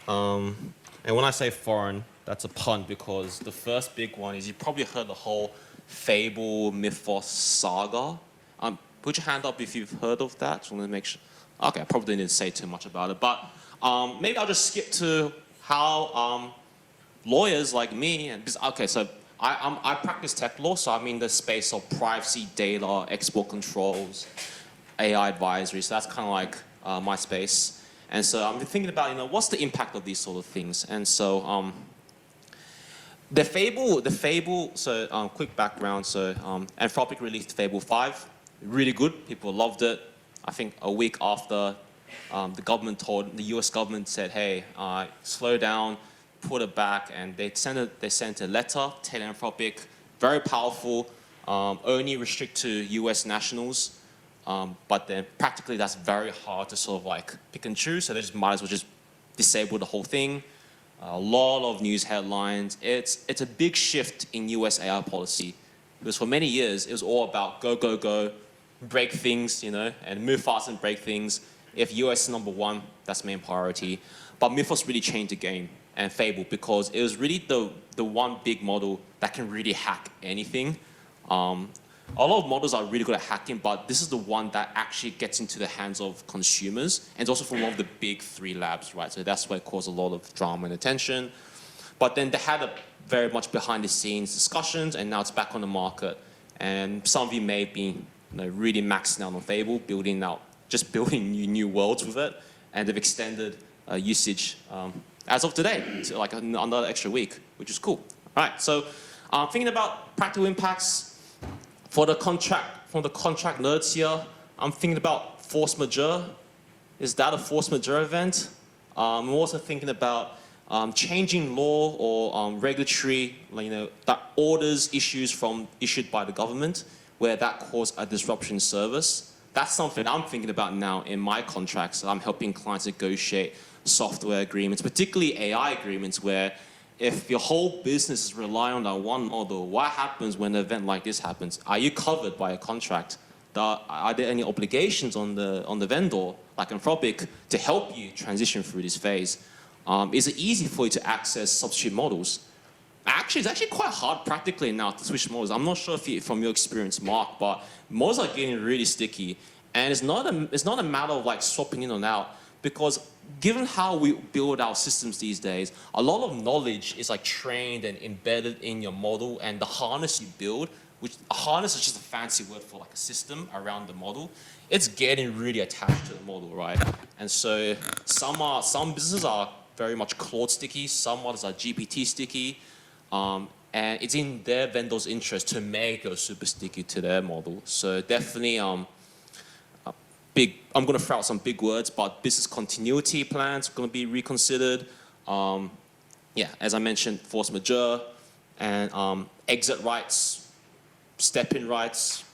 And when I say foreign, that's a pun because the first big one is you probably heard the whole Fable Mythos Saga. Put your hand up if you've heard of that. Just want to make sure. Okay, I probably didn't say too much about it, but maybe I'll just skip to how lawyers like me, and okay, so I practice tech law, so I'm in the space of privacy, data, export controls, AI advisory. So that's kind of like my space. And so I'm thinking about, what's the impact of these sort of things? And so the Fable. So quick background. So Anthropic released Fable 5, really good. People loved it. I think a week after the U.S. government said, hey, slow down, put it back, and they sent a letter telling Anthropic, very powerful, only restrict to U.S. nationals, but then practically that's very hard to sort of like pick and choose, so they just might as well just disable the whole thing. A lot of news headlines. It's a big shift in U.S. AI policy, because for many years it was all about go, go, go, break things, and move fast and break things. If US is number one, that's main priority. But Mythos really changed the game, and Fable, because it was really the one big model that can really hack anything. A lot of models are really good at hacking, but this is the one that actually gets into the hands of consumers, and it's also from one of the big 3 labs, right? So that's why it caused a lot of drama and attention. But then they had a very much behind the scenes discussions, and now it's back on the market. And some of you may be really maxing out on Fable, building new worlds with it, and they've extended usage as of today, to like another extra week, which is cool. All right, so thinking about practical impacts for the contract nerds here, I'm thinking about force majeure. Is that a force majeure event? I'm also thinking about changing law or regulatory, that orders issued by the government, where that caused a disruption in service. That's something I'm thinking about now in my contracts. I'm helping clients negotiate software agreements, particularly AI agreements, where if your whole business is relying on one model, what happens when an event like this happens? Are you covered by a contract? Are there any obligations on the vendor, like Anthropic, to help you transition through this phase? Is it easy for you to access substitute models? Actually, it's actually quite hard practically now to switch models. I'm not sure from your experience, Mark, but models are getting really sticky. And it's not a matter of like swapping in and out, because given how we build our systems these days, a lot of knowledge is like trained and embedded in your model, and the harness you build, which a harness is just a fancy word for like a system around the model, it's getting really attached to the model, right? And so some businesses are very much Claude sticky, some models are GPT sticky, and it's in their vendor's interest to make those super sticky to their model. So definitely, I'm going to throw out some big words, but business continuity plans are going to be reconsidered. Yeah, as I mentioned, force majeure and exit rights, step-in rights,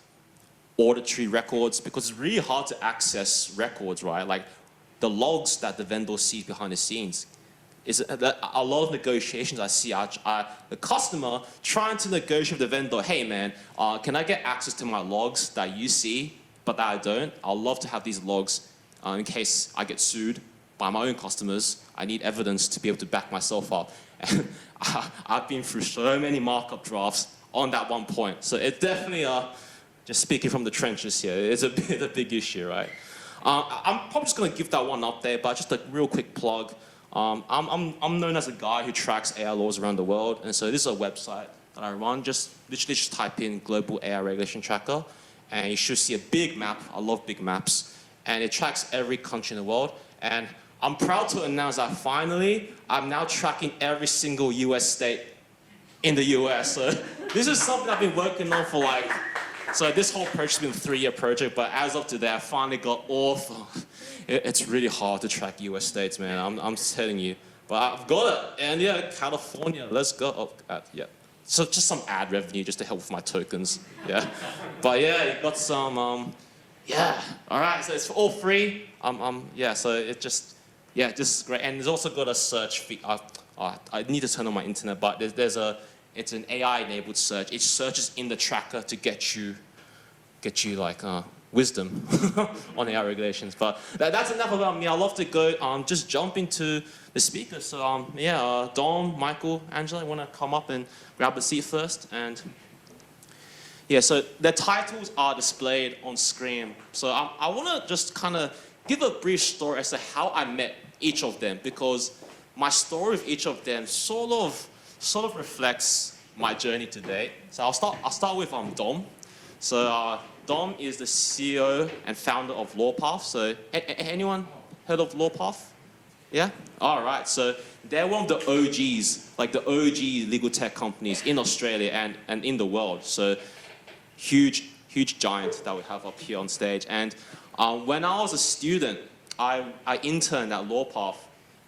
auditory records, because it's really hard to access records, right? Like the logs that the vendor sees behind the scenes. A lot of negotiations I see are the customer trying to negotiate with the vendor, hey man, can I get access to my logs that you see, but that I don't? I'd love to have these logs in case I get sued by my own customers. I need evidence to be able to back myself up. And I've been through so many markup drafts on that one point. So it's definitely, just speaking from the trenches here, it's a big issue, right? I'm probably just going to give that one up there, but just a real quick plug. I'm known as a guy who tracks AI laws around the world, and so this is a website that I run. Just literally just type in Global AI Regulation Tracker, and you should see a big map. I love big maps, and it tracks every country in the world. And I'm proud to announce that finally, I'm now tracking every single US state in the US. So this is something I've been working on for like, so this whole project's been a 3-year project, but as of today, I finally got all of it's really hard to track US states, man. I'm telling you. But I've got it. And yeah, California, let's go. Oh, yeah. So just some ad revenue just to help with my tokens. Yeah. But yeah, you got some, yeah. All right, so it's all free. Yeah, so it just, yeah, this is great. And there's also got a search feed. I need to turn on my internet, but it's an AI-enabled search. It searches in the tracker to get you like, wisdom on AI regulations. But that's enough about me. I'd love to go just jump into the speakers. So yeah, Dom, Michael, Angela, want to come up and grab a seat first? And Yeah, so the titles are displayed on screen. So I want to just kind of give a brief story as to how I met each of them, because my story with each of them sort of reflects my journey today. So I'll start with Dom. So Dom is the CEO and founder of LawPath. So anyone heard of LawPath? Yeah? All right. So they're one of the OGs, like the OG legal tech companies in Australia and in the world. So huge giant that we have up here on stage. And when I was a student, I interned at LawPath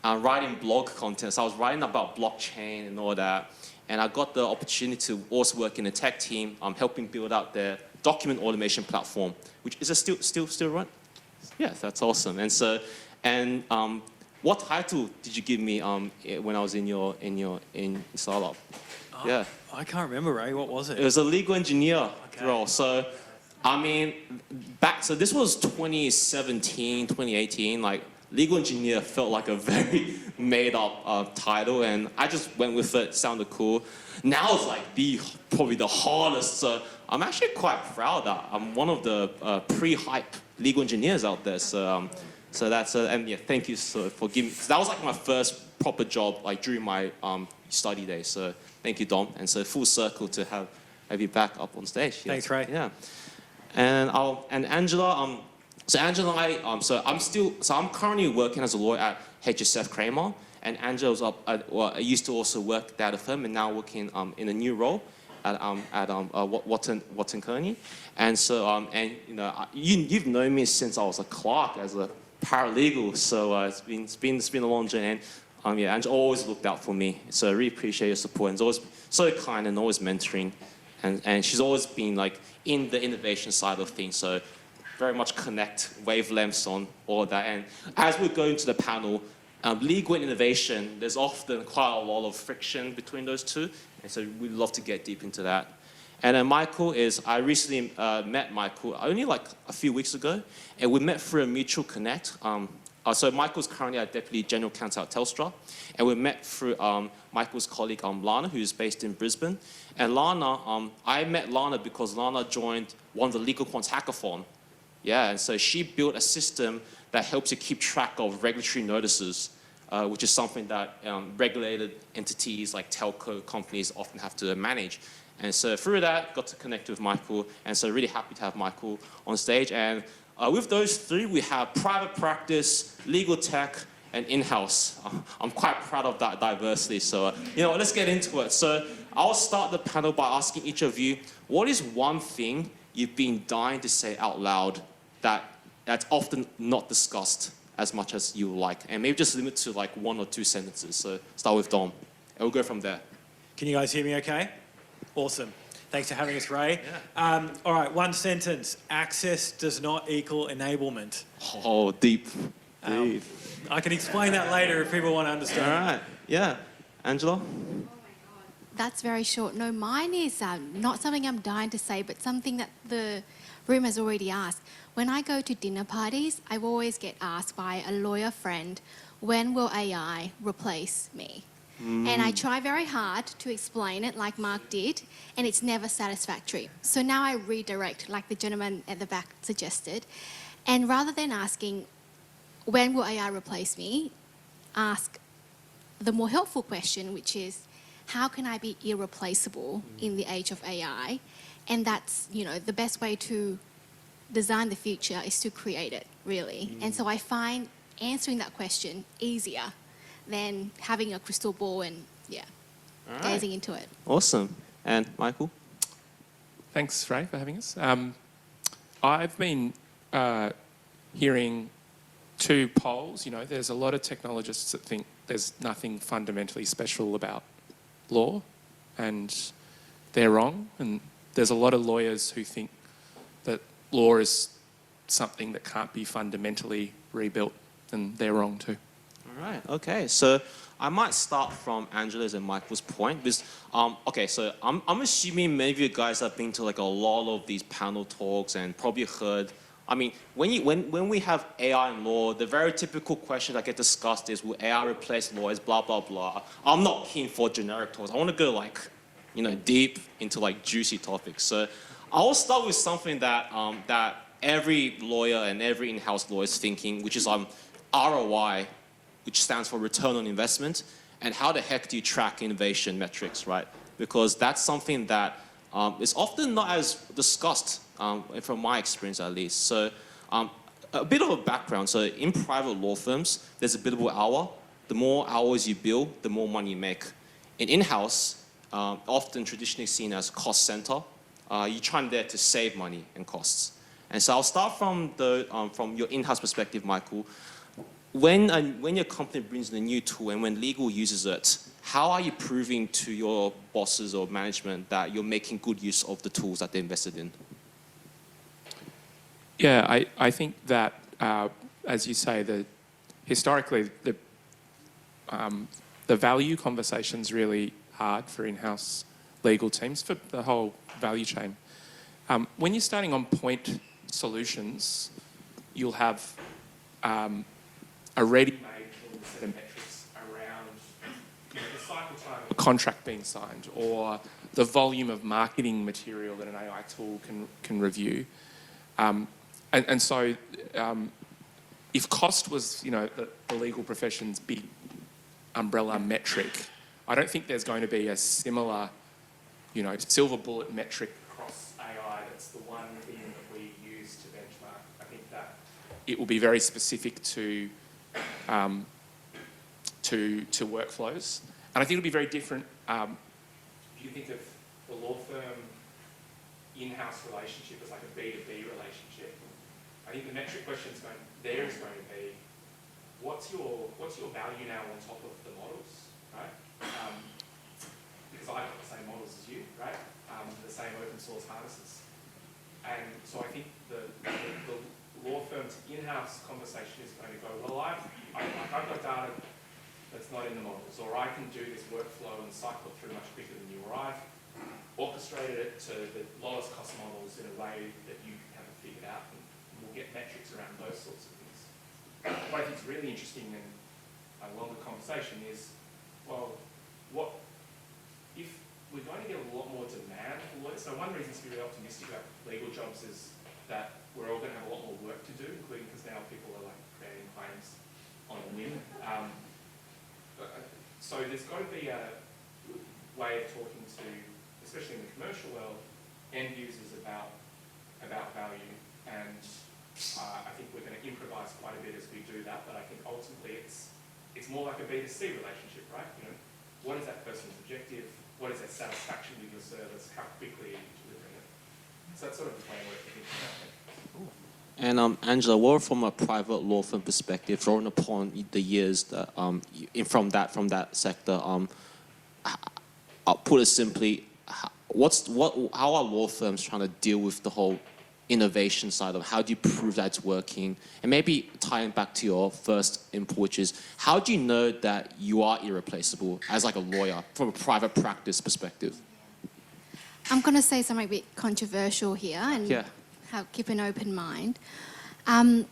writing blog content. So I was writing about blockchain and all that. And I got the opportunity to also work in a tech team, helping build out their document automation platform, which is still run. Yeah, that's awesome. And so, what title did you give me when I was in startup? Yeah. I can't remember, Ray. What was it? It was a legal engineer role. So, I mean, so this was 2017, 2018. Like, legal engineer felt like a very made-up title, and I just went with it. It sounded cool. Now it's like probably the hardest. So I'm actually quite proud that I'm one of the pre-hype legal engineers out there. So that's and yeah, thank you for giving. So that was like my first proper job, like during my study days. So thank you, Dom. And so full circle to have you back up on stage. Yeah. Thanks, Ray. Yeah. And Angela. So Angela and I, I'm currently working as a lawyer at HSF Kramer, and Angela was I used to also work at a firm, and now working in a new role at Watson Kearney. And so and you know you've known me since I was a clerk as a paralegal, so it's been a long journey. And yeah, Angela always looked out for me, so I really appreciate your support. And always so kind and always mentoring, and she's always been like in the innovation side of things. So very much connect wavelengths on all of that. And as we go into the panel, legal and innovation, there's often quite a lot of friction between those two. And so we'd love to get deep into that. And then I recently met Michael only like a few weeks ago, and we met through a mutual connect. So Michael's currently our Deputy General Counsel at Telstra, and we met through Michael's colleague Lana, who's based in Brisbane. And Lana, I met Lana because Lana joined one of the LegalQuants hackathon. Yeah, and so she built a system that helps you keep track of regulatory notices, which is something that regulated entities like telco companies often have to manage. And so through that, got to connect with Michael, and so really happy to have Michael on stage. And with those three, we have private practice, legal tech, and in-house. I'm quite proud of that diversity, so let's get into it. So I'll start the panel by asking each of you, what is one thing you've been dying to say out loud that's often not discussed as much as you would like? And maybe just limit to like 1 or 2 sentences. So start with Dom, and we'll go from there. Can you guys hear me okay? Awesome. Thanks for having us, Ray. Yeah. All right, 1 sentence. Access does not equal enablement. Oh, deep. I can explain that later if people want to understand. All right. Yeah. Angela? That's very short. No, mine is not something I'm dying to say, but something that the room has already asked. When I go to dinner parties, I always get asked by a lawyer friend, when will AI replace me? And I try very hard to explain it like Mark did, and it's never satisfactory. So now I redirect, like the gentleman at the back suggested, and rather than asking, when will AI replace me, ask the more helpful question, which is, how can I be irreplaceable in the age of AI? And that's, the best way to design the future is to create it, really. And so I find answering that question easier than having a crystal ball and, gazing into it. Awesome. And Michael? Thanks, Ray, for having us. I've been hearing 2 polls. There's a lot of technologists that think there's nothing fundamentally special about law, and they're wrong. And there's a lot of lawyers who think that law is something that can't be fundamentally rebuilt, and they're wrong too. All right, okay. So I might start from Angela's and Michael's point. Because, so I'm assuming many of you guys have been to like a lot of these panel talks and probably heard, when we have AI in law, the very typical question that gets discussed is, will AI replace lawyers, blah, blah, blah. I'm not keen for generic talks. I want to go deep into juicy topics. So I'll start with something that that every lawyer and every in-house lawyer is thinking, which is ROI, which stands for return on investment, and how the heck do you track innovation metrics, right? Because that's something that is often not as discussed, from my experience at least. So a bit of a background. So in private law firms, there's a billable hour. The more hours you bill, the more money you make. In-house, often traditionally seen as cost center, you're trying there to save money and costs. And so I'll start from your in-house perspective, Michael. When your company brings in a new tool and when legal uses it, how are you proving to your bosses or management that you're making good use of the tools that they invested in? Yeah, I think that, as you say, historically, the value conversation's really hard for in-house legal teams, for the whole value chain. When you're starting on point solutions, you'll have a ready-made set of metrics around the cycle time of a contract being signed or the volume of marketing material that an AI tool can review. And so if cost was, the legal profession's big umbrella metric, I don't think there's going to be a similar, silver bullet metric across AI that's the one thing that we use to benchmark. I think that it will be very specific to workflows. And I think it'll be very different if you think of the law firm in-house relationship as like a B2B relationship. I think the metric question is going to be, what's your value now on top of the models, right? Because I've got the same models as you, right? The same open source harnesses. And so I think the law firm's in-house conversation is going to go, well, I've got data that's not in the models, or I can do this workflow and cycle it through much quicker than you, or I've orchestrated it to the lowest cost models in a way that you haven't figured out, and we'll get metrics around those sorts of things. What I think is really interesting in a longer conversation is, well, what if we're going to get a lot more demand for lawyers? So one reason to be really optimistic about legal jobs is that we're all going to have a lot more work to do, including because now people are like creating claims on a whim. So there's got to be a way of talking to, especially in the commercial world, end users about value. And I think we're going to improvise quite a bit as we do that. But I think ultimately it's more like a B2C relationship, right? What is that person's objective? What is their satisfaction with your service? How quickly are you delivering it? So that's sort of the framework for thinking about it. And Angela, what from a private law firm perspective, drawing upon the years that from that sector, I'll put it simply, how are law firms trying to deal with the whole innovation side of how do you prove that it's working? And maybe tying back to your first input, which is how do you know that you are irreplaceable as like a lawyer from a private practice perspective? I'm going to say something a bit controversial here and keep an open mind. So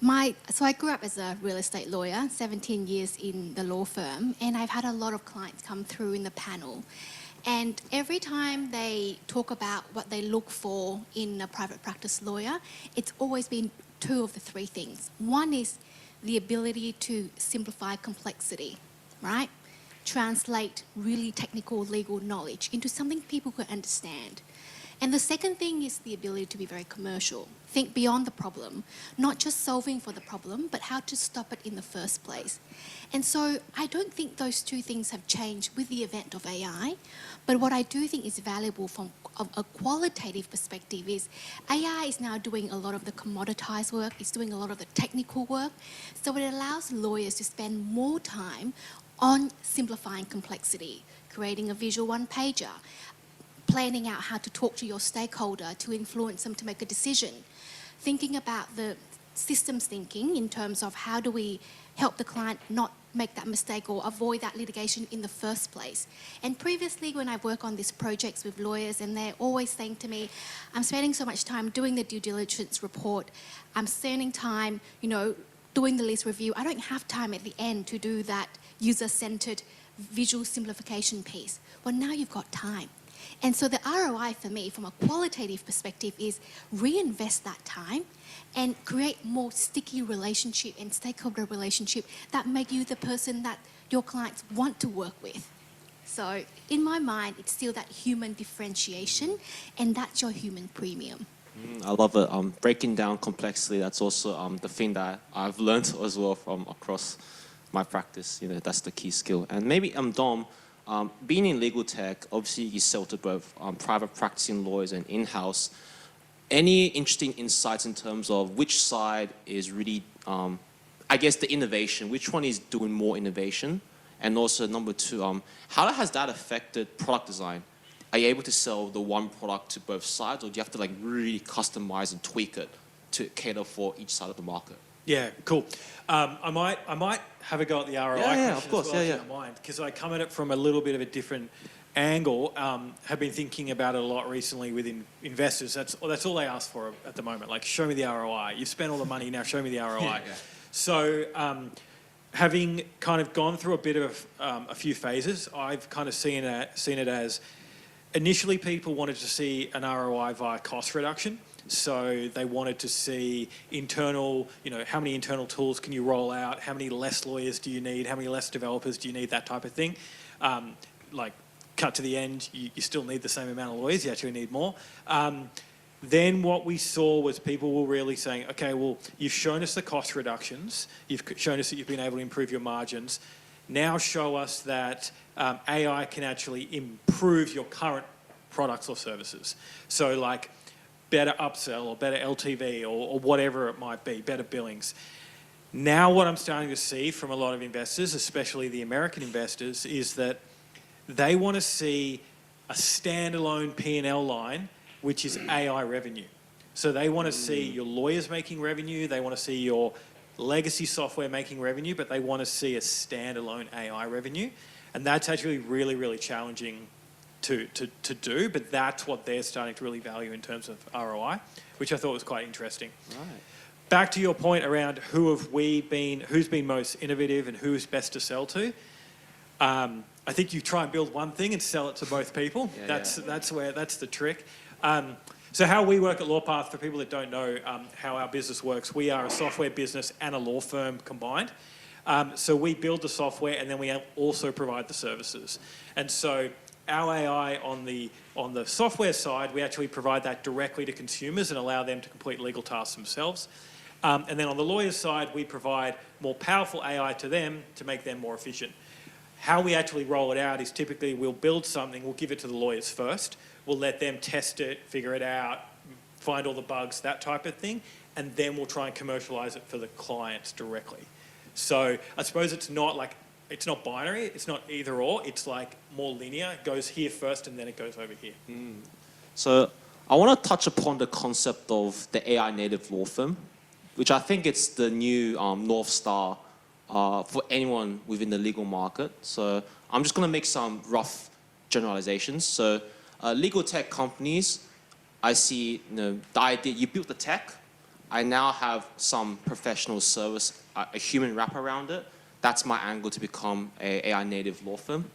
I grew up as a real estate lawyer, 17 years in the law firm, and I've had a lot of clients come through in the panel. And every time they talk about what they look for in a private practice lawyer, it's always been two of the three things. One is the ability to simplify complexity, right? Translate really technical legal knowledge into something people can understand. And the second thing is the ability to be very commercial. Think beyond the problem, not just solving for the problem, but how to stop it in the first place. And so I don't think those two things have changed with the advent of AI. But what I do think is valuable from a qualitative perspective is AI is now doing a lot of the commoditized work. It's doing a lot of the technical work. So it allows lawyers to spend more time on simplifying complexity, creating a visual one-pager, planning out how to talk to your stakeholder to influence them to make a decision, thinking about the systems thinking in terms of how do we help the client not make that mistake or avoid that litigation in the first place. And previously when I work on these projects with lawyers and they're always saying to me, I'm spending so much time doing the due diligence report, I'm spending time, doing the lease review, I don't have time at the end to do that user-centered visual simplification piece. Well, now you've got time. And so the ROI for me, from a qualitative perspective, is reinvest that time and create more sticky relationship and stakeholder relationship that make you the person that your clients want to work with. So in my mind, it's still that human differentiation, and that's your human premium. I love it. Breaking down complexity, that's also the thing that I've learned as well from across my practice. You know, that's the key skill. And maybe Dom, being in legal tech, obviously you sell to both private practicing lawyers and in-house. Any interesting insights in terms of which side is really, I guess, the innovation? Which one is doing more innovation? And also, number two, how has that affected product design? Are you able to sell the one product to both sides, or do you have to like really customize and tweak it to cater for each side of the market? Yeah, cool. I might have a go at the ROI question of course, as well, yeah. if you don't mind, because I come at it from a little bit of a different angle. Have been thinking about it a lot recently with investors. That's all they ask for at the moment. Like, show me the ROI. You've spent all the money, now show me the ROI. Yeah. So, having kind of gone through a bit of a few phases, I've kind of seen it as initially people wanted to see an ROI via cost reduction. So they wanted to see internal, how many internal tools can you roll out? How many less lawyers do you need? How many less developers do you need? That type of thing. Like, cut to the end, you still need the same amount of lawyers. You actually need more. Then what we saw was people were really saying, okay, well, you've shown us the cost reductions. You've shown us that you've been able to improve your margins. Now show us that AI can actually improve your current products or services. So like better upsell or better LTV or whatever it might be, better billings. Now what I'm starting to see from a lot of investors, especially the American investors, is that they want to see a standalone P&L line, which is AI revenue. So they want to see your lawyers making revenue, they want to see your legacy software making revenue, but they want to see a standalone AI revenue. And that's actually really, really challenging to do, but that's what they're starting to really value in terms of ROI, which I thought was quite interesting. Right. Back to your point around who's been most innovative and who's best to sell to. I think you try and build one thing and sell it to both people. That's the trick. So how we work at LawPath, for people that don't know how our business works, we are a software business and a law firm combined. So we build the software and then we also provide the services. And so our AI on the software side, we actually provide that directly to consumers and allow them to complete legal tasks themselves. And then on the lawyer's side, we provide more powerful AI to them to make them more efficient. How we actually roll it out is typically we'll build something, we'll give it to the lawyers first, we'll let them test it, figure it out, find all the bugs, that type of thing, and then we'll try and commercialize it for the clients directly. So I suppose it's not binary, it's not either or, it's like more linear. It goes here first and then it goes over here. So I want to touch upon the concept of the AI native law firm, which I think it's the new North Star for anyone within the legal market. So I'm just going to make some rough generalizations. So legal tech companies, I see the idea, you build the tech, I now have some professional service, a human wrap around it. That's my angle to become an AI native law firm.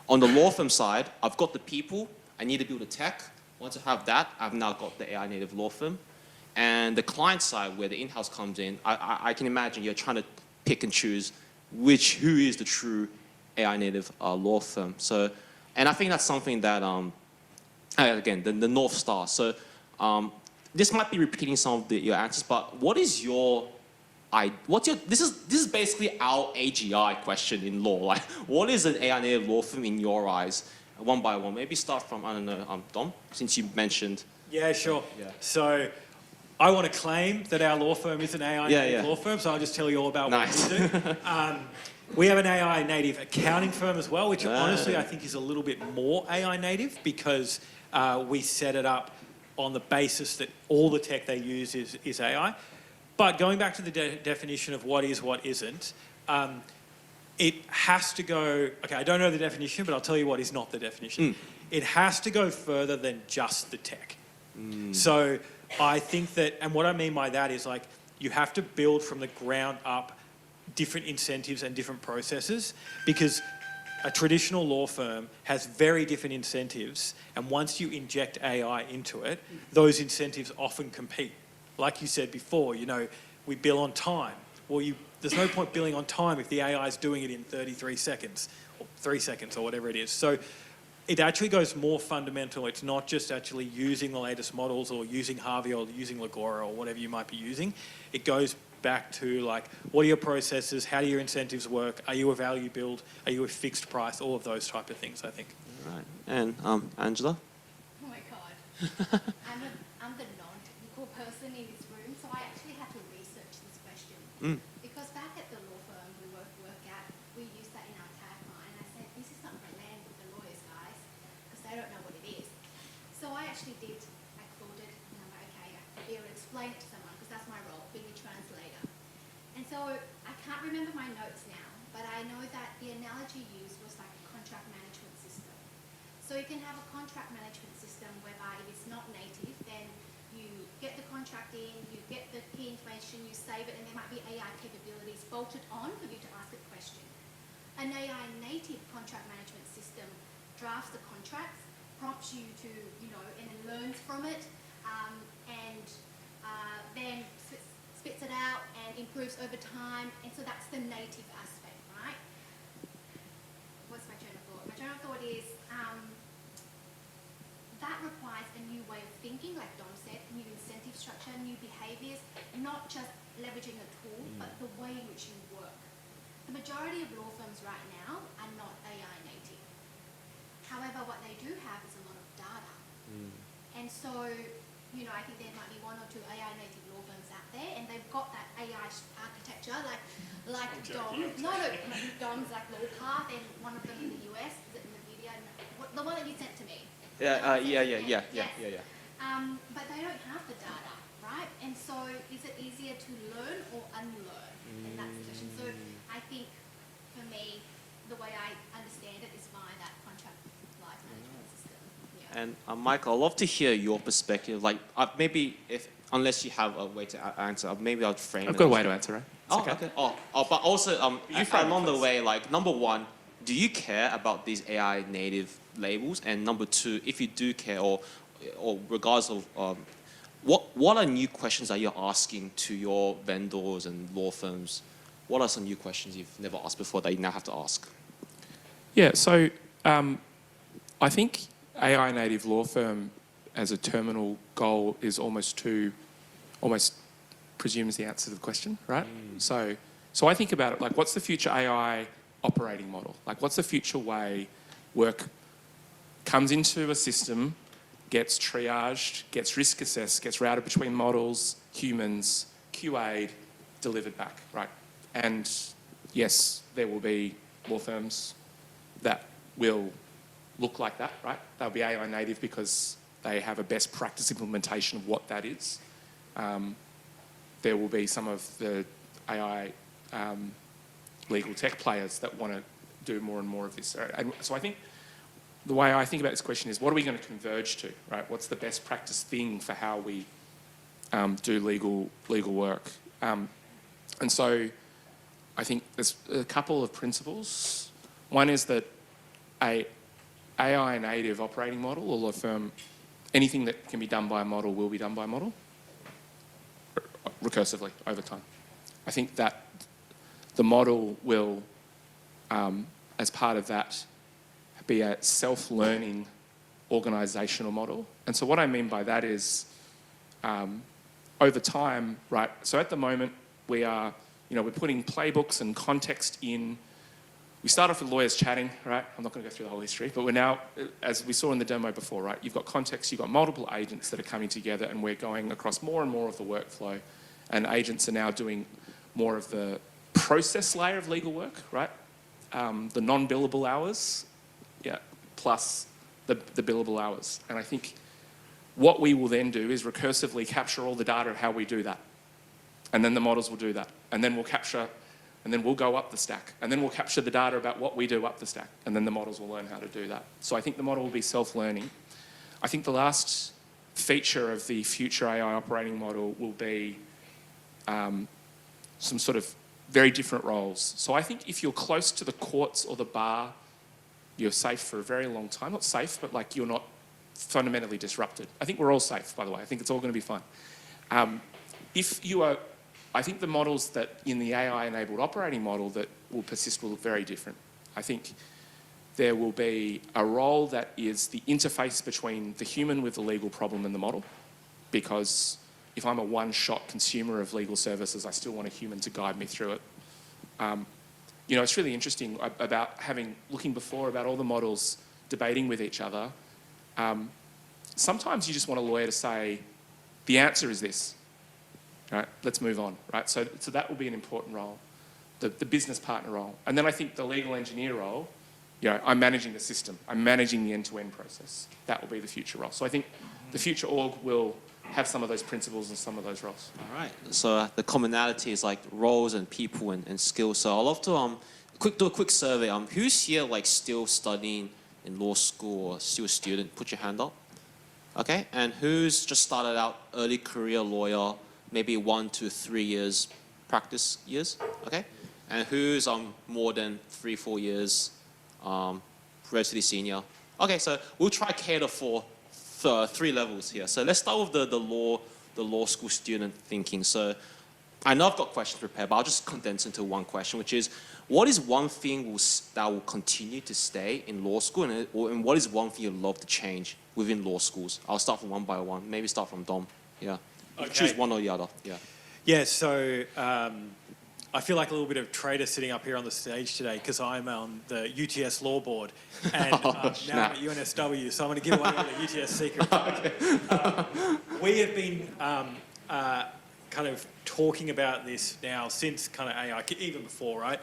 On the law firm side, I've got the people, I need to build a tech. Once I have that, I've now got the AI native law firm. And the client side, where the in-house comes in, I can imagine you're trying to pick and choose who is the true AI native law firm. So, and I think that's something that, again, the North Star. So this might be repeating some of your answers, but what is this is basically our AGI question in law. Like, what is an AI native law firm in your eyes? One by one. Maybe start from, I don't know, Dom, since you mentioned. Yeah, sure. Yeah. So I want to claim that our law firm is an AI native law firm, so I'll just tell you all about what we do. We have an AI native accounting firm as well, which honestly I think is a little bit more AI native because we set it up on the basis that all the tech they use is AI. But going back to the definition of what is, what isn't, it has to go, okay, I don't know the definition, but I'll tell you what is not the definition. It has to go further than just the tech. So I think that, and what I mean by that is like, you have to build from the ground up different incentives and different processes, because a traditional law firm has very different incentives, and once you inject AI into it, those incentives often compete. Like you said before, we bill on time. Well, there's no point billing on time if the AI is doing it in 33 seconds, or 3 seconds, or whatever it is. So it actually goes more fundamental. It's not just actually using the latest models or using Harvey or using Legora or whatever you might be using. It goes back to what are your processes, how do your incentives work, are you a value build, are you a fixed price, all of those type of things, I think. Right. And Angela? Oh my God. I'm the non-technical person in this room, so I actually had to research this question. Because back at the law firm we work at, we use that in our tagline. I said, this is not going to land with the lawyers, guys, because they don't know what it is. So I actually I called it, and I'm like, okay, I have to be able to explain it to someone, because that's my role, being a translator. And so I can't remember my notes now, but I know that the analogy used was like a contract management system. So you can have a contract management system whereby if it's not native, then you get the contract in, you get the key information, you save it, and there might be AI capabilities bolted on for you to ask a question. An AI native contract management system drafts the contracts, prompts you to, and then learns from it, and then spits it out and improves over time, and so that's the native aspect, right? What's my train of thought? My train of thought is that requires a new way of thinking, like Dom said, new incentive structure, new behaviours, not just leveraging a tool, but the way in which you work. The majority of law firms right now are not AI native. However, what they do have is a lot of data. And so, I think there might be one or two AI native law firms out there, and they've got that AI architecture, like Dom. No, Dom's like LawPath, and one of them in the US, is it in the media? The one that you sent to me. Yeah. But they don't have the data, right? And so is it easier to learn or unlearn? And that's the question. So I think, for me, the way I understand it is via that contract life management system. Yeah. And Michael, I'd love to hear your perspective. Maybe unless you have a way to answer, maybe I'll frame it. I've got a way to answer, right? Oh, okay. But also, along the way, number one, do you care about these AI native labels? And number two, if you do care, or regardless of what are new questions that you're asking to your vendors and law firms? What are some new questions you've never asked before that you now have to ask? Yeah, so I think AI native law firm as a terminal goal is almost presumes the answer to the question, right? So I think about it what's the future AI operating model? What's the future way work comes into a system, gets triaged, gets risk assessed, gets routed between models, humans, QA'd, delivered back, right? And yes, there will be law firms that will look like that, right? They'll be AI native because they have a best practice implementation of what that is. There will be some of the AI legal tech players that want to do more and more of this. And so I think the way I think about this question is, what are we going to converge to, right? What's the best practice thing for how we do legal work? And so I think there's a couple of principles. One is that a AI native operating model or law firm, anything that can be done by a model will be done by a model recursively over time. I think that the model will, as part of that, be a self-learning organisational model. And so what I mean by that is, over time, right, so at the moment we are, we're putting playbooks and context in. We start off with lawyers chatting, right? I'm not going to go through the whole history, but we're now, as we saw in the demo before, right, you've got context, you've got multiple agents that are coming together, and we're going across more and more of the workflow, and agents are now doing more of the process layer of legal work, right? The non-billable hours, plus the billable hours. And I think what we will then do is recursively capture all the data of how we do that. And then the models will do that. And then we'll capture, and then we'll go up the stack. And then we'll capture the data about what we do up the stack. And then the models will learn how to do that. So I think the model will be self-learning. I think the last feature of the future AI operating model will be some sort of very different roles. So I think if you're close to the courts or the bar You're safe for a very long time. Not safe, but like you're not fundamentally disrupted. I think we're all safe, by the way. I think it's all going to be fine. If you are, I think the models that in the AI-enabled operating model that will persist will look very different. I think there will be a role that is the interface between the human with the legal problem and the model, because if I'm a one-shot consumer of legal services, I still want a human to guide me through it. You know, it's really interesting about looking before about all the models debating with each other. Sometimes you just want a lawyer to say, the answer is this, right? Let's move on, right? So that will be an important role, the business partner role. And then I think the legal engineer role, you know, I'm managing the system. I'm managing the end-to-end process. That will be the future role. So I think the future org will have some of those principles and some of those roles. All right. So the commonality is like roles and people and skills. So I'd love to do a quick survey. Who's here like still studying in law school or still a student? Put your hand up. Okay. And who's just started out early career lawyer, maybe 1 to 3 years practice years? Okay. And who's more than 3-4 years, relatively senior? Okay. So we'll try cater for 3 levels here. So let's start with the law school student thinking. So I know I've got questions prepared, but I'll just condense into one question, which is, what is one thing that will continue to stay in law school, and what is one thing you'd love to change within law schools? I'll start from one by one. Maybe start from Dom. Yeah. Okay. Choose one or the other. Yeah. Yeah, so I feel like a little bit of traitor sitting up here on the stage today because I'm on the UTS Law Board and now I'm at UNSW, so I'm going to give away all the UTS secrets. We have been kind of talking about this now since kind of AI, even before, right?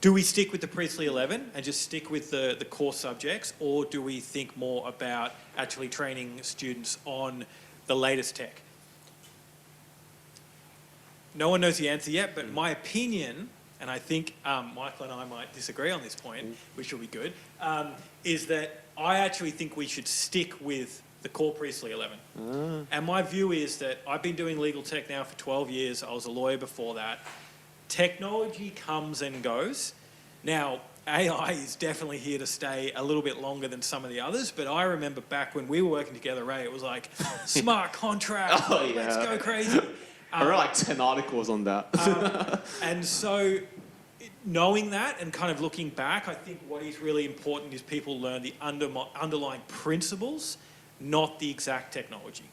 Do we stick with the Priestley 11 and just stick with the core subjects, or do we think more about actually training students on the latest tech? No one knows the answer yet, but my opinion, and I think Michael and I might disagree on this point, which will be good, is that I actually think we should stick with the core Priestley 11. And my view is that I've been doing legal tech now for 12 years. I was a lawyer before that. Technology comes and goes. Now, AI is definitely here to stay a little bit longer than some of the others, but I remember back when we were working together, Ray, it was like, smart contract, let's go crazy. I read like 10 articles on that. And so knowing that and kind of looking back, I think what is really important is people learn the underlying principles, not the exact technology.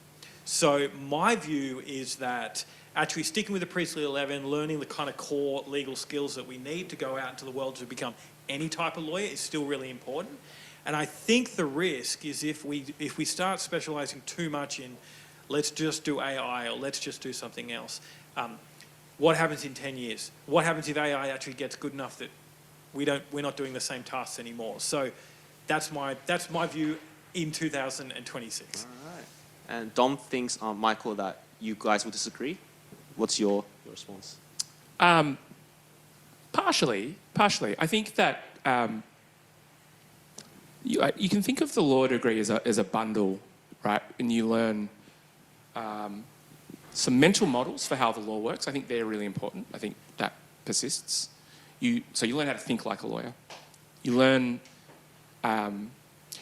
So my view is that actually sticking with the Priestley 11, learning the kind of core legal skills that we need to go out into the world to become any type of lawyer is still really important. And I think the risk is if we start specialising too much in let's just do AI or let's just do something else, what happens in 10 years? What happens if AI actually gets good enough that we're not doing the same tasks anymore? So that's my view in 2026. All right. And Dom thinks, Michael, that you guys will disagree. What's your response? Partially. I think that you can think of the law degree as a bundle, right? And you learn some mental models for how the law works. I think they're really important. I think that persists. So you learn how to think like a lawyer. You learn,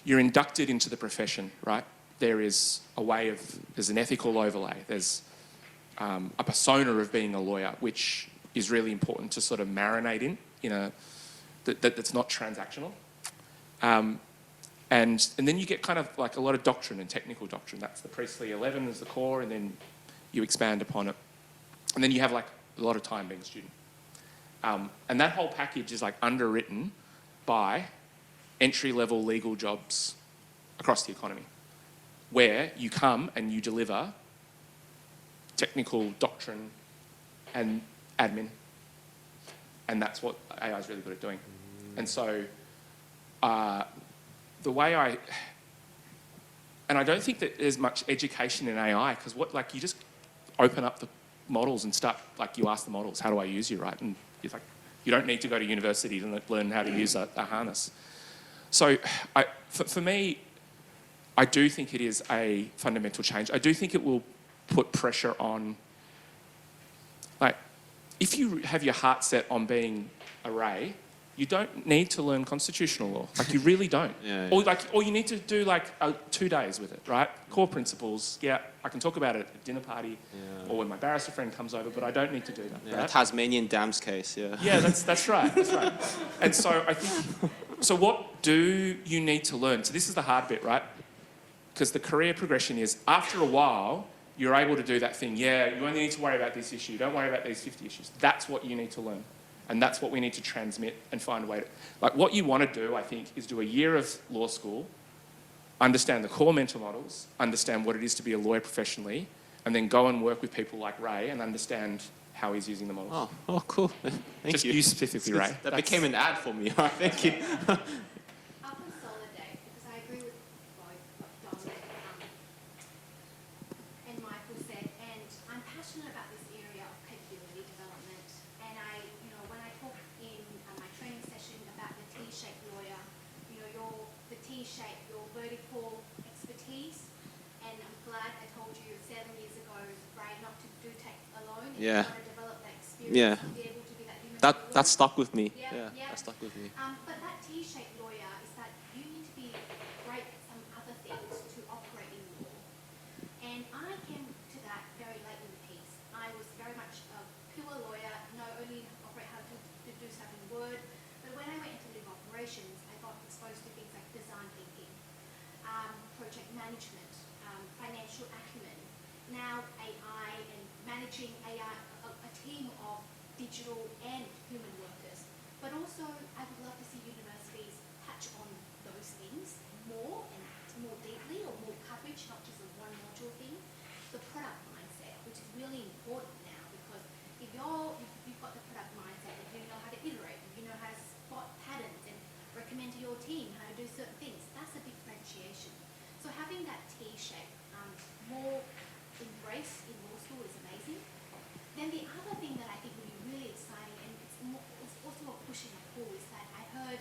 you're inducted into the profession, right? There's an ethical overlay. There's a persona of being a lawyer, which is really important to sort of marinate that's not transactional. And then you get kind of like a lot of doctrine and technical doctrine. That's the Priestley 11 as the core, and then you expand upon it. And then you have like a lot of time being a student. And that whole package is like underwritten by entry-level legal jobs across the economy, where you come and you deliver technical doctrine and admin. And that's what AI is really good at doing. And so the way and I don't think that there's much education in AI, because you just open up the models and start, you ask the models, how do I use you, right? And it's like, you don't need to go to university to learn how to use a harness. So for me, I do think it is a fundamental change. I do think it will put pressure on, if you have your heart set on being a Ray, You don't need to learn constitutional law. Like, you really don't. Yeah, Or you need to do like 2 days with it, right? Core principles. Yeah, I can talk about it at a dinner party or when my barrister friend comes over, but I don't need to do that. Yeah, right? Tasmanian Dams case, yeah. Yeah, that's right. That's right. And so I think, so what do you need to learn? So this is the hard bit, right? Because the career progression is, after a while, you're able to do that thing. Yeah, you only need to worry about this issue. Don't worry about these 50 issues. That's what you need to learn. And that's what we need to transmit and find a way to... Like, what you want to do, I think, is do a year of law school, understand the core mental models, understand what it is to be a lawyer professionally, and then go and work with people like Ray and understand how he's using the models. Oh, cool. Thank Just you. you specifically, Ray. That became an ad for me. Thank you. I'll consolidate because I agree with both what Dominic and Michael said, and I'm passionate about this area of capability development. And when I talk in my training session about the T-shaped lawyer, the T-shape, your vertical expertise, and I'm glad I told you 7 years ago, Ray, not to do tech alone. And Yeah. you want to develop that experience Yeah. to be able to be that human. That stuck with me. Yeah. That stuck with me. But that T-shaped lawyer is that you need to be great at some other things to operate in law. And I came to that very late in the piece. I was very much a pure lawyer, only operate how to do stuff in Word. But when I went into legal operations, I got exposed to things like design thinking, project management, financial acumen, now AI and managing AI, a team of digital and human workers. But also, I would love to see universities touch on those things more and more deeply, or more coverage, not just a one module thing. The product mindset, which is really important now, because if you've got the product mindset, if you know how to iterate, if you know how to spot patterns and recommend to your team how to do certain things, that's a differentiation. So having that T-shape more embraced in law school is amazing. Then the other thing that I think would be really exciting, and it's also a push and a pull, is that I heard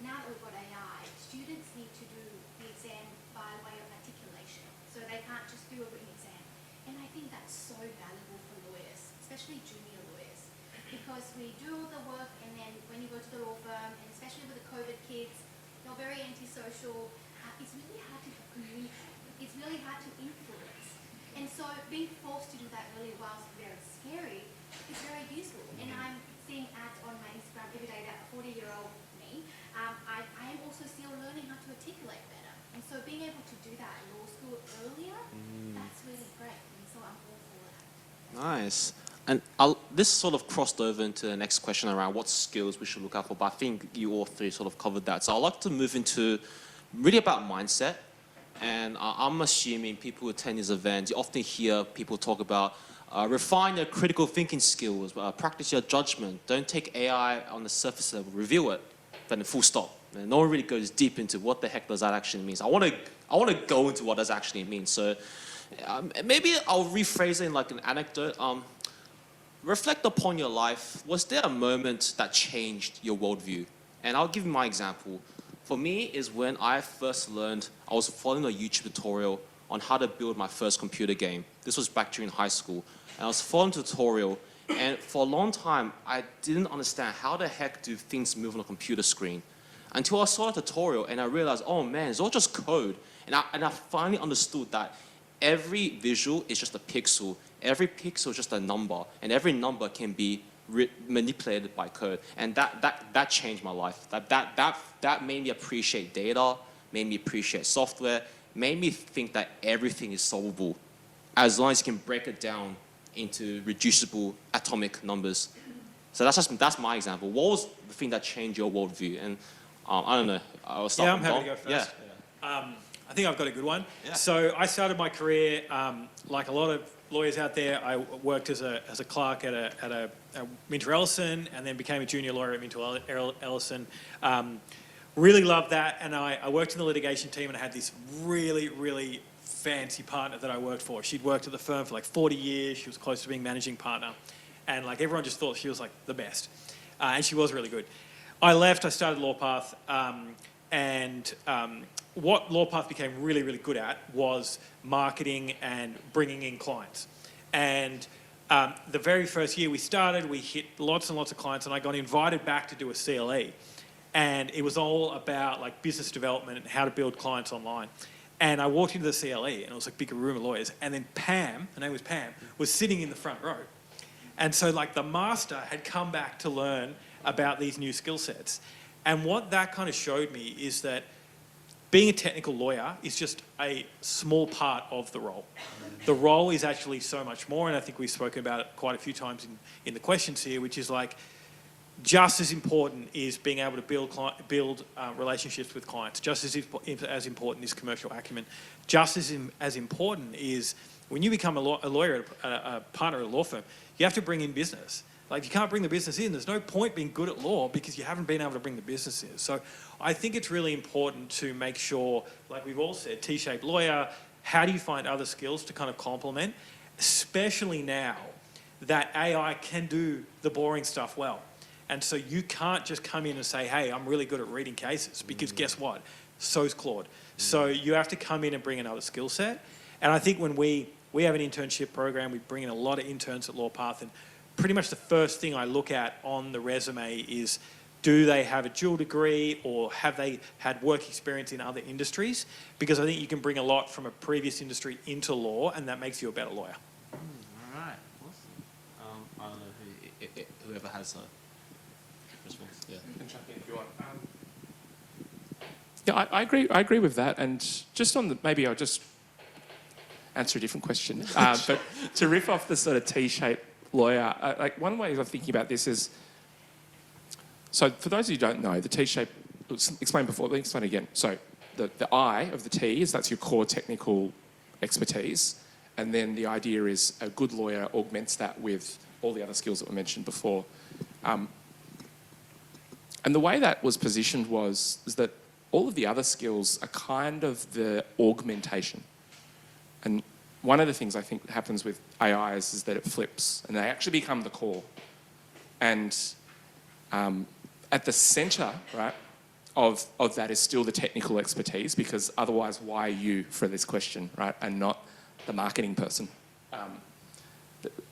now that we've got AI, students need to do the exam by way of articulation. So they can't just do a written exam. And I think that's so valuable for lawyers, especially junior lawyers, because we do all the work, and then when you go to the law firm, and especially with the COVID kids, they're very antisocial. It's really hard to communicate. It's really hard to influence. And so being forced to do that really, whilst very scary, is very useful. And I'm seeing ads on my Instagram every day that 40-year-old me, I am also still learning how to articulate better. And so being able to do that in law school earlier, that's really great. And so I'm all for that. Nice. And this sort of crossed over into the next question around what skills we should look out for, but I think you all three sort of covered that. So I'd like to move into really about mindset. And I'm assuming people who attend these events, you often hear people talk about refine your critical thinking skills, practice your judgment, don't take AI on the surface level, review it, then full stop. And no one really goes deep into what the heck does that actually mean. So I want to go into what does actually mean. So maybe I'll rephrase it in like an anecdote. Reflect upon your life. Was there a moment that changed your worldview? And I'll give you my example. For me, is when I first learned, I was following a YouTube tutorial on how to build my first computer game. This was back during high school. And I was following the tutorial, and for a long time, I didn't understand how the heck do things move on a computer screen. Until I saw a tutorial and I realized, oh man, it's all just code. And I finally understood that every visual is just a pixel. Every pixel is just a number, and every number can be manipulated by code, and that changed my life. That made me appreciate data, made me appreciate software, made me think that everything is solvable, as long as you can break it down into reducible atomic numbers. So that's my example. What was the thing that changed your worldview? And I don't know. I'll start. Yeah, I'm with happy Dom. to go first. Yeah. I think I've got a good one. Yeah. So I started my career, like a lot of lawyers out there, I worked as a clerk at Minter Ellison, and then became a junior lawyer at Minter Ellison. Really loved that, and I worked in the litigation team, and I had this really, really fancy partner that I worked for. She'd worked at the firm for like 40 years. She was close to being managing partner, and like everyone just thought she was like the best, and she was really good. I left, I started LawPath, and what LawPath became really, really good at was marketing and bringing in clients. And the very first year we started, we hit lots and lots of clients, and I got invited back to do a CLE. And it was all about like business development and how to build clients online. And I walked into the CLE, and it was like a big room of lawyers. And then Pam, her name was Pam, was sitting in the front row. And so like the master had come back to learn about these new skill sets. And what that kind of showed me is that being a technical lawyer is just a small part of the role. The role is actually so much more, and I think we've spoken about it quite a few times in the questions here, which is like just as important is being able to build relationships with clients. Just as important is commercial acumen. Just as important is when you become a lawyer, a partner at a law firm, you have to bring in business. Like, you can't bring the business in. There's no point being good at law because you haven't been able to bring the business in. So I think it's really important to make sure, like we've all said, T-shaped lawyer, how do you find other skills to kind of complement, especially now that AI can do the boring stuff well. And so you can't just come in and say, hey, I'm really good at reading cases, because guess what? So's Claude. So you have to come in and bring another skill set. And I think when we have an internship program, we bring in a lot of interns at LawPath, and pretty much the first thing I look at on the resume is, do they have a dual degree or have they had work experience in other industries? Because I think you can bring a lot from a previous industry into law, and that makes you a better lawyer. All right, awesome. I don't know whoever has a response. Yeah. You can jump in if you want. Yeah, I agree with that. And just on the, maybe I'll just answer a different question. But to riff off the sort of T-shaped lawyer, like one way of thinking about this is, so for those of you who don't know, the T-shape, explained before, let me explain again. So the I of the T is, that's your core technical expertise. And then the idea is a good lawyer augments that with all the other skills that were mentioned before. And the way that was positioned is that all of the other skills are kind of the augmentation. And one of the things I think that happens with AI is that it flips and they actually become the core. And at the centre, right, of that is still the technical expertise, because otherwise why you for this question, right, and not the marketing person?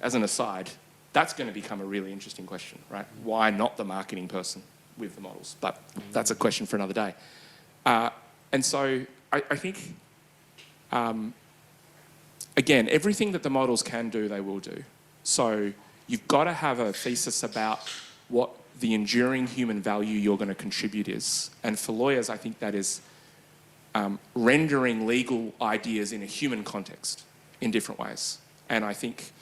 As an aside, that's going to become a really interesting question, right? Why not the marketing person with the models? But that's a question for another day. And so I think, again, everything that the models can do, they will do. So you've got to have a thesis about what the enduring human value you're going to contribute is. And for lawyers, I think that is rendering legal ideas in a human context in different ways. And I think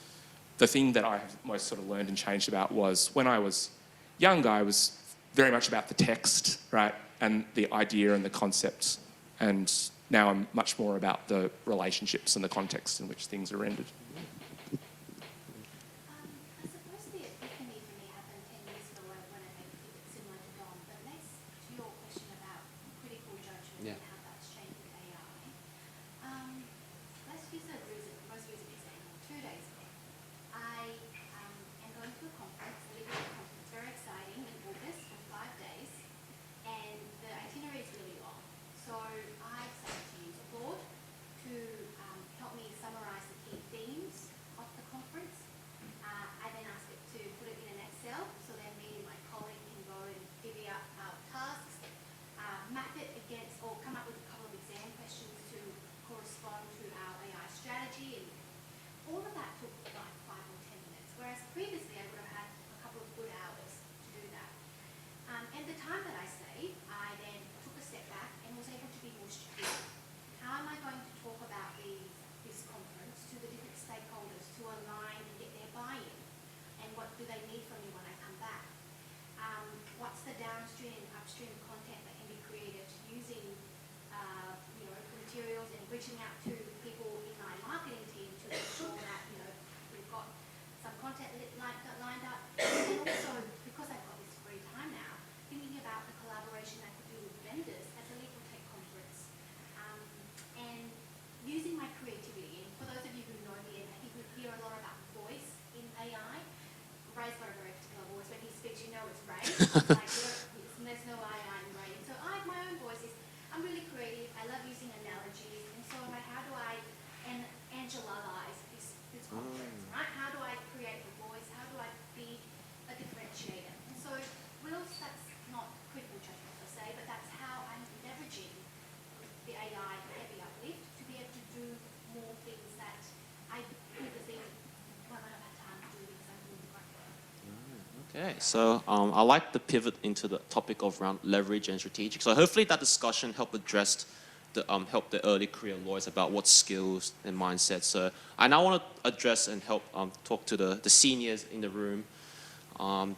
the thing that I have most sort of learned and changed about was, when I was younger, I was very much about the text, right, and the idea and the concepts. And now I'm much more about the relationships and the context in which things are rendered. I suppose the epiphany for me happened 10 years ago when I made a pivot similar to Dom. But next to your question about critical judgment and how that's changed with AI, let's use a most recent example. 2 days ago, I am going to a conference, a legal conference, very exciting, in August for 5 days, and the itinerary is really long. So I decided to use a board to help me summarise the key themes of the conference. I then asked it to put it in an Excel, so then me and my colleague can go and divvy up our tasks, map it against, or come up with a couple of exam questions to correspond to our AI strategy. And all of that took like 5 or 10 minutes, whereas previously I would have had a couple of good hours to do that. And the time that I saved, I then took a step back and was able to be more strategic. How am I going to talk about this conference to the different stakeholders to align and get their buy-in? And what do they need from me when I come back? What's the downstream and upstream content that can be created using materials and reaching out to people in my marketing team to ensure that we've got some content lined up. And also, because I've got this free time now, thinking about the collaboration I could do with vendors at the Legal Tech Conference, and using my creativity. And for those of you who know me, and I think we hear a lot about voice in AI. Ray's got a very particular voice. When he speaks, you know it's Ray. There's no AI in Ray. And so I have my own voices. I'm really creative. I love using analogies. And so I'm like, how do I angelize this conference, right? How do I create Okay, so I like the pivot into the topic of around leverage and strategic. So hopefully that discussion helped address help the early career lawyers about what skills and mindsets. So I now want to address and help talk to the seniors in the room.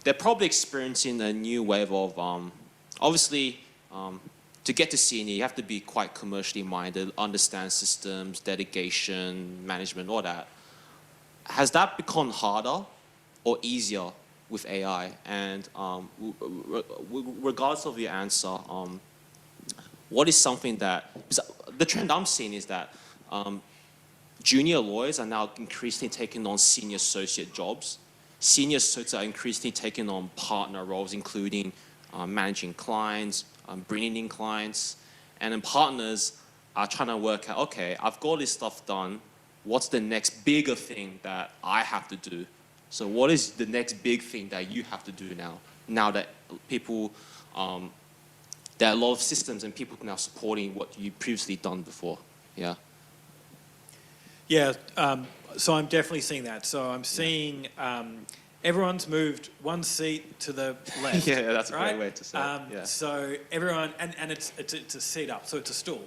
They're probably experiencing a new wave of, obviously, to get to senior, you have to be quite commercially minded, understand systems, delegation, management, all that. Has that become harder or easier with AI? And regardless of your answer, what is something that, the trend I'm seeing is that junior lawyers are now increasingly taking on senior associate jobs. Senior associates are increasingly taking on partner roles, including managing clients, bringing in clients. And then partners are trying to work out, okay, I've got this stuff done. What's the next bigger thing that I have to do? So what is the next big thing that you have to do now? Now that people, there are a lot of systems and people now supporting what you previously done before. Yeah. Yeah, so I'm definitely seeing that. So I'm seeing everyone's moved one seat to the left. Yeah, that's a right? great way to say it. Yeah. So everyone, and it's a seat up, so it's a stool.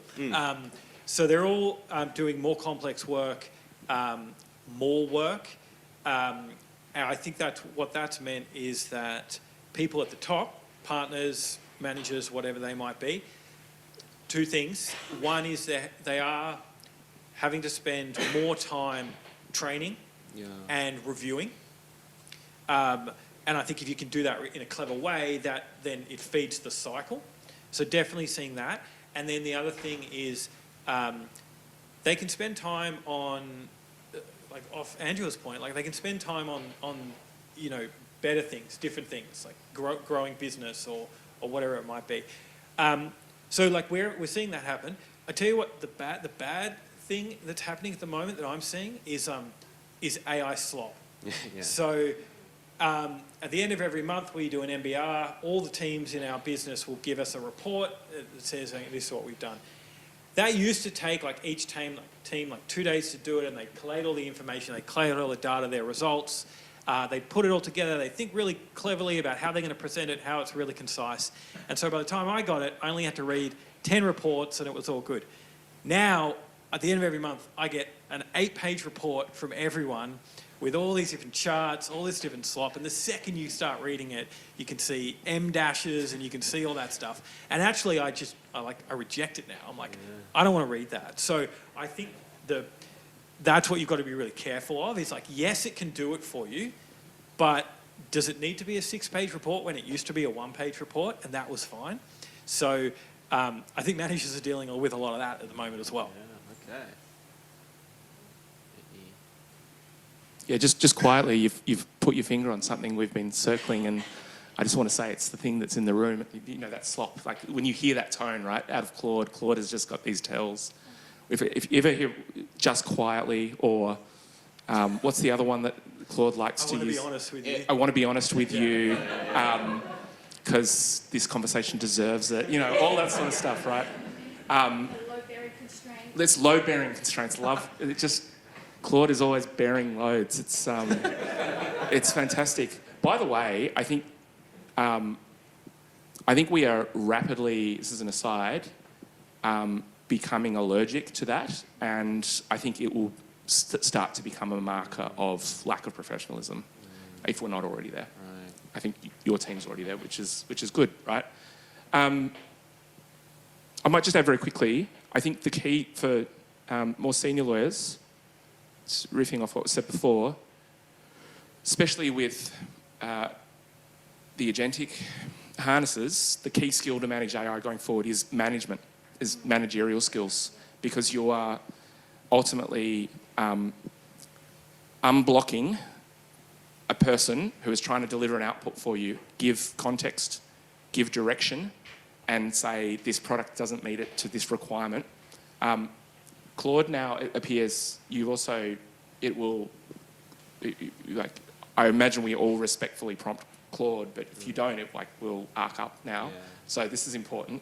So they're all doing more complex work, more work. And I think what that's meant is that people at the top, partners, managers, whatever they might be, two things. One is that they are having to spend more time training and reviewing. And I think if you can do that in a clever way, then it feeds the cycle. So definitely seeing that. And then the other thing is they can spend time on, like off Angela's point, like they can spend time on better things, different things, like growing business or whatever it might be. So like we're seeing that happen. I tell you what, the bad thing that's happening at the moment that I'm seeing is AI slop. Yeah. So at the end of every month we do an MBR. All the teams in our business will give us a report that says this is what we've done. That used to take like each team 2 days to do it, and they collate all the information, they collate all the data, their results. They put it all together. They think really cleverly about how they're going to present it, how it's really concise. And so by the time I got it, I only had to read 10 reports and it was all good. Now, at the end of every month, I get an 8-page report from everyone with all these different charts, all this different slop. And the second you start reading it, you can see M dashes and you can see all that stuff. And actually, I reject it now. I'm like, I don't want to read that. So I think that's what you've got to be really careful of. Is like, yes, it can do it for you, but does it need to be a 6-page report when it used to be a 1-page report? And that was fine. So I think managers are dealing with a lot of that at the moment as well. Yeah, okay. Yeah, just quietly, you've put your finger on something we've been circling, and I just want to say it's the thing that's in the room. You know, that slop. Like when you hear that tone, right, out of Claude has just got these tells. If you ever hear just quietly, or what's the other one that Claude likes to use? I want to be honest with you. I want to be honest with you, because this conversation deserves it. You know, all that sort of stuff, right? Load-bearing constraints. It's load-bearing constraints. Love it. Just Claude is always bearing loads. It's fantastic. By the way, I think we are rapidly. This is an aside. Becoming allergic to that, and I think it will start to become a marker of lack of professionalism, if we're not already there. Right. I think your team's already there, which is good, right? I might just add very quickly. I think the key for more senior lawyers, riffing off what was said before, especially with the agentic harnesses, the key skill to manage AI going forward is management. Is managerial skills, because you are ultimately unblocking a person who is trying to deliver an output for you, give context, give direction, and say this product doesn't meet it to this requirement. Claude now, it appears, I imagine we all respectfully prompt Claude, but if you don't, it will arc up now. Yeah. So this is important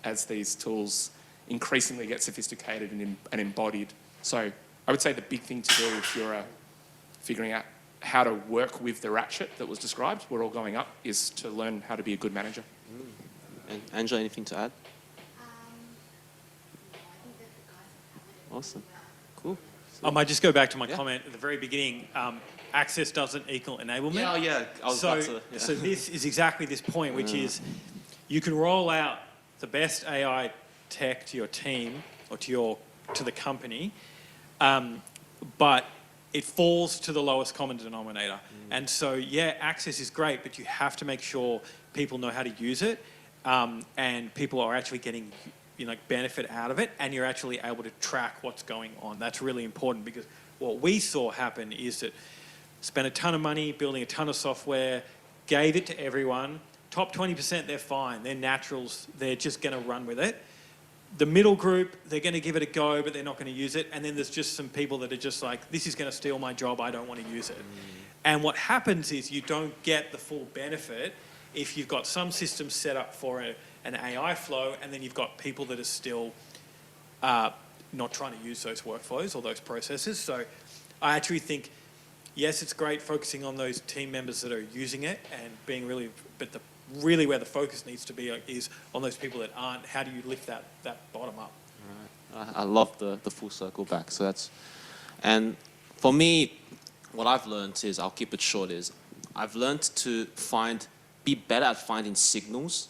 as these tools increasingly get sophisticated and embodied. So I would say the big thing to do if you're figuring out how to work with the ratchet that was described. We're all going up, is to learn how to be a good manager. And Angela, anything to add? Awesome. Cool. I might just go back to my Yeah. comment at the very beginning. Access doesn't equal enablement. Yeah. I was So, about to. Yeah. so this is exactly this point, which is you can roll out the best AI tech to your team or to the company, but it falls to the lowest common denominator. And so, yeah, access is great, but you have to make sure people know how to use it, and people are actually getting benefit out of it, and you're actually able to track what's going on. That's really important, because what we saw happen is that spent a ton of money building a ton of software, gave it to everyone. Top 20%, they're fine. They're naturals. They're just going to run with it. The middle group, they're going to give it a go, but they're not going to use it. And then there's just some people that are just like, this is going to steal my job. I don't want to use it. And what happens is you don't get the full benefit if you've got some systems set up for an AI flow, and then you've got people that are still not trying to use those workflows or those processes. So I actually think, yes, it's great focusing on those team members that are using it and being but really where the focus needs to be is on those people that aren't. How do you lift that bottom up? Right. I love the full circle back. So and for me, what I've learned is, I'll keep it short, is I've learned to be better at finding signals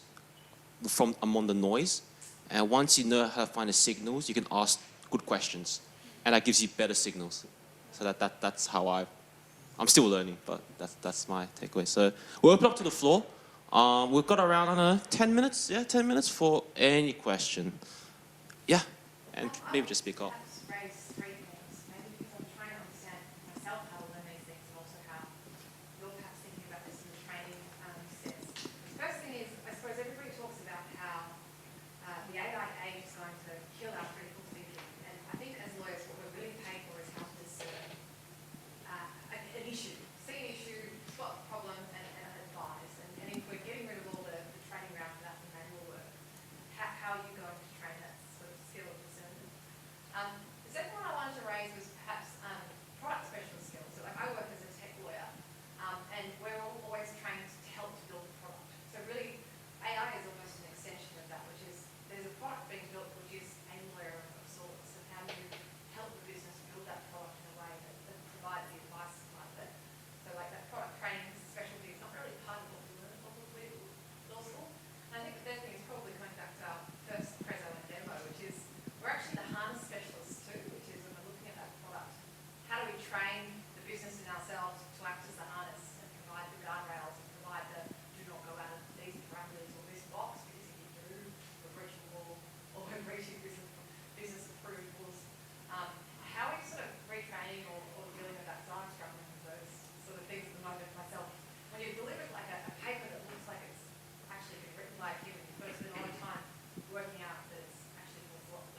from among the noise. And once you know how to find the signals, you can ask good questions, and that gives you better signals. So that's how I'm still learning, but that's my takeaway. So we'll open up to the floor. We've got around 10 minutes. Yeah, 10 minutes for any question. Yeah, and maybe just speak up. Perhaps raise 3 things, maybe because I'm trying to understand myself how to learn these things, and also how you're perhaps thinking about this in the training sense. The first thing is, I suppose everybody talks about how the AI age is going to kill our critical thinking, and I think as lawyers what we're really paid for is how to discern an issue, see an issue, spot the problem, and advise. And if we're getting rid of all the training around for that and manual work, how are you going to train that sort of skill of discernment? The second one I wanted to raise was perhaps product specialist skills. So like I work as a tech lawyer, and we're all always trained to help to build a product. So really, AI is almost an extension of that, which is there's a product being built which is a lawyer of sorts, and how do you help the business build that product in a way that provides the advice part of it. So like that product training specialty is not really part of what we learn at legal law school. And I think the third thing is probably coming back to our first preso and demo, which is we're actually the harness specialists too, which is when we're looking at that product, how do we train the business and ourselves to act as the harness and provide the guardrails and provide the do not go out of these parameters or this box, because if you do, we're breaching the law or we're breaching business approvals. How are you sort of retraining or dealing with that? So I'm struggling with those sort of things at the moment myself. When you've delivered like a paper that looks like it's actually been written by a human, you've got to spend a lot of time working out that it's actually been flawed.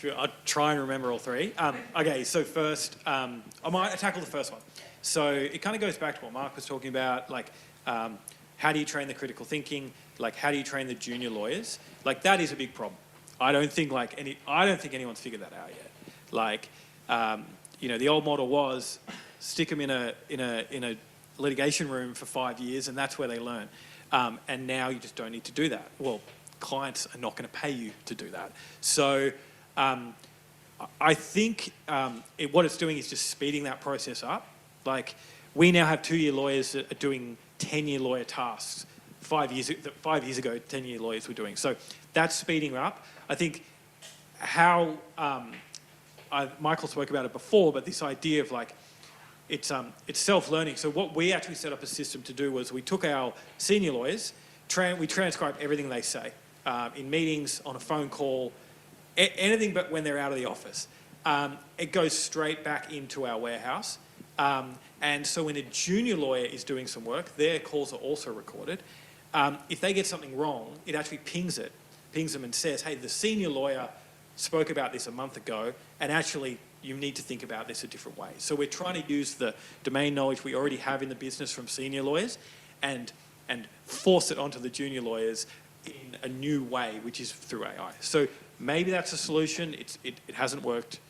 Sure, I'll try and remember all three. Okay, so first, I might tackle the first one. So it kind of goes back to what Mark was talking about, like how do you train the critical thinking? Like how do you train the junior lawyers? Like that is a big problem. I don't think anyone's figured that out yet. Like, the old model was stick them in a litigation room for 5 years, and that's where they learn. And now you just don't need to do that. Well, clients are not going to pay you to do that. So I think what it's doing is just speeding that process up. Like we now have 2-year lawyers that are doing 10-year lawyer tasks. 5 years ago, 10-year lawyers were doing. So that's speeding up. I think how Michael spoke about it before, but this idea of like it's self-learning. So what we actually set up a system to do was we took our senior lawyers, we transcribed everything they say in meetings, on a phone call, anything but when they're out of the office. It goes straight back into our warehouse. And so when a junior lawyer is doing some work, their calls are also recorded. If they get something wrong, it actually pings them and says, hey, the senior lawyer spoke about this a month ago, and actually you need to think about this a different way. So we're trying to use the domain knowledge we already have in the business from senior lawyers and force it onto the junior lawyers in a new way, which is through AI. So maybe that's a solution. It hasn't worked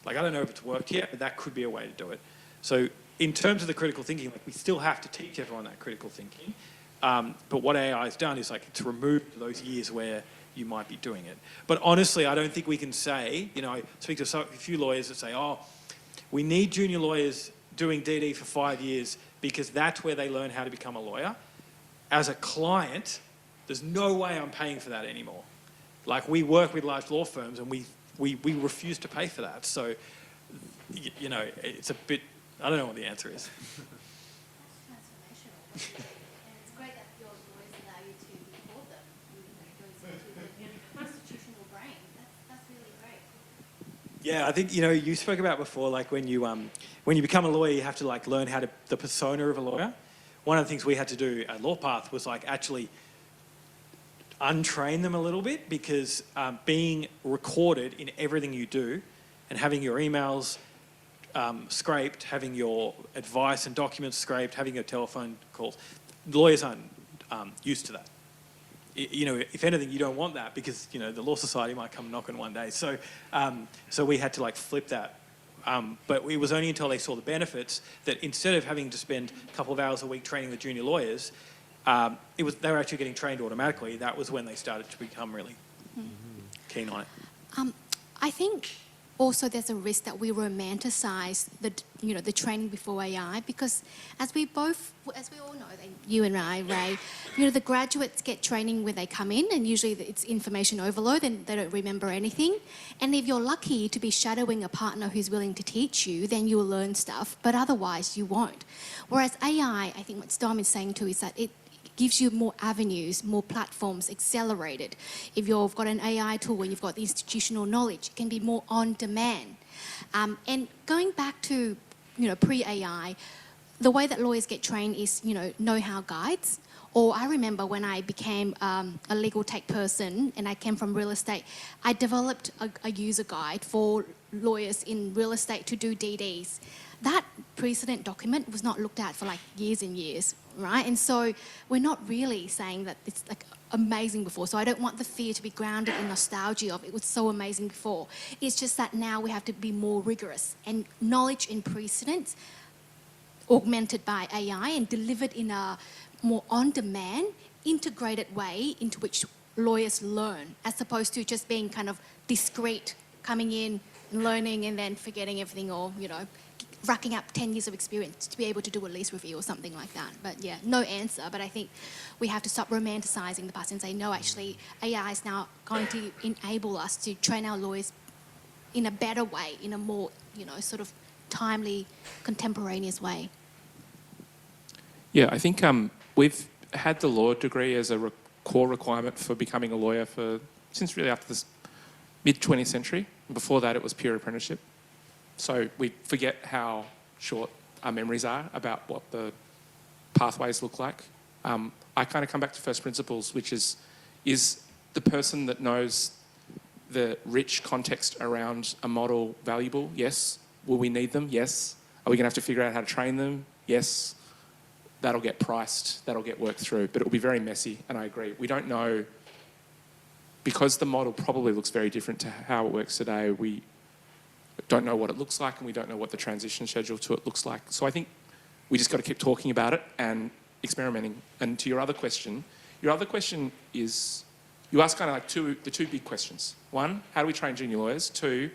Like, I don't know if it's worked yet, but that could be a way to do it. So in terms of the critical thinking, like, we still have to teach everyone that critical thinking. But what AI has done is like it's removed those years where you might be doing it. But honestly, I don't think we can say, you know, I speak to a few lawyers that say, oh, we need junior lawyers doing DD for 5 years because that's where they learn how to become a lawyer. As a client, there's no way I'm paying for that anymore. Like, we work with large law firms and we refuse to pay for that. So, you know, it's a bit, I don't know what the answer is. Transformational. And it's great that your lawyers allow you to record them. It goes into the constitutional brain. That's really great. Yeah, I think, you know, you spoke about before, like when you become a lawyer, you have to like learn how to, the persona of a lawyer. One of the things we had to do at LawPath was like actually untrain them a little bit, because being recorded in everything you do and having your emails scraped, having your advice and documents scraped, having your telephone calls, lawyers aren't used to that. You know, if anything, you don't want that because, you know, the Law Society might come knocking one day. So, so we had to like flip that. But it was only until they saw the benefits that instead of having to spend a couple of hours a week training the junior lawyers, they were actually getting trained automatically. That was when they started to become really keen on it. I think also there's a risk that we romanticize the training before AI, because as we all know, you and I, Ray, you know, the graduates get training when they come in, and usually it's information overload and they don't remember anything. And if you're lucky to be shadowing a partner who's willing to teach you, then you'll learn stuff, but otherwise you won't. Whereas AI, I think what Dom is saying too is that it gives you more avenues, more platforms, accelerated. If you've got an AI tool and you've got the institutional knowledge, it can be more on demand. And going back to, you know, pre-AI, the way that lawyers get trained is, you know-how guides. Or I remember when I became a legal tech person and I came from real estate, I developed a user guide for lawyers in real estate to do DDs. That precedent document was not looked at for like years and years, right? And so we're not really saying that it's like amazing before. So I don't want the fear to be grounded in nostalgia of it was so amazing before. It's just that now we have to be more rigorous, and knowledge and precedents augmented by AI and delivered in a more on-demand, integrated way into which lawyers learn, as opposed to just being kind of discrete, coming in, learning and then forgetting everything, or, you know, racking up 10 years of experience to be able to do a lease review or something like that. But yeah, no answer. But I think we have to stop romanticising the past and say, no, actually, AI is now going to enable us to train our lawyers in a better way, in a more, you know, sort of timely, contemporaneous way. Yeah, I think we've had the law degree as a core requirement for becoming a lawyer since really after the mid-20th century. Before that, it was pure apprenticeship. So we forget how short our memories are about what the pathways look like. I kind of come back to first principles, which is the person that knows the rich context around a model valuable? Yes. Will we need them? Yes. Are we going to have to figure out how to train them? Yes. That'll get priced, that'll get worked through, but it will be very messy, and I agree. We don't know, because the model probably looks very different to how it works today, we don't know what it looks like, and we don't know what the transition schedule to it looks like. So I think we just got to keep talking about it and experimenting. And to your other question is, you ask kind of like the two big questions. One, how do we train junior lawyers? Two,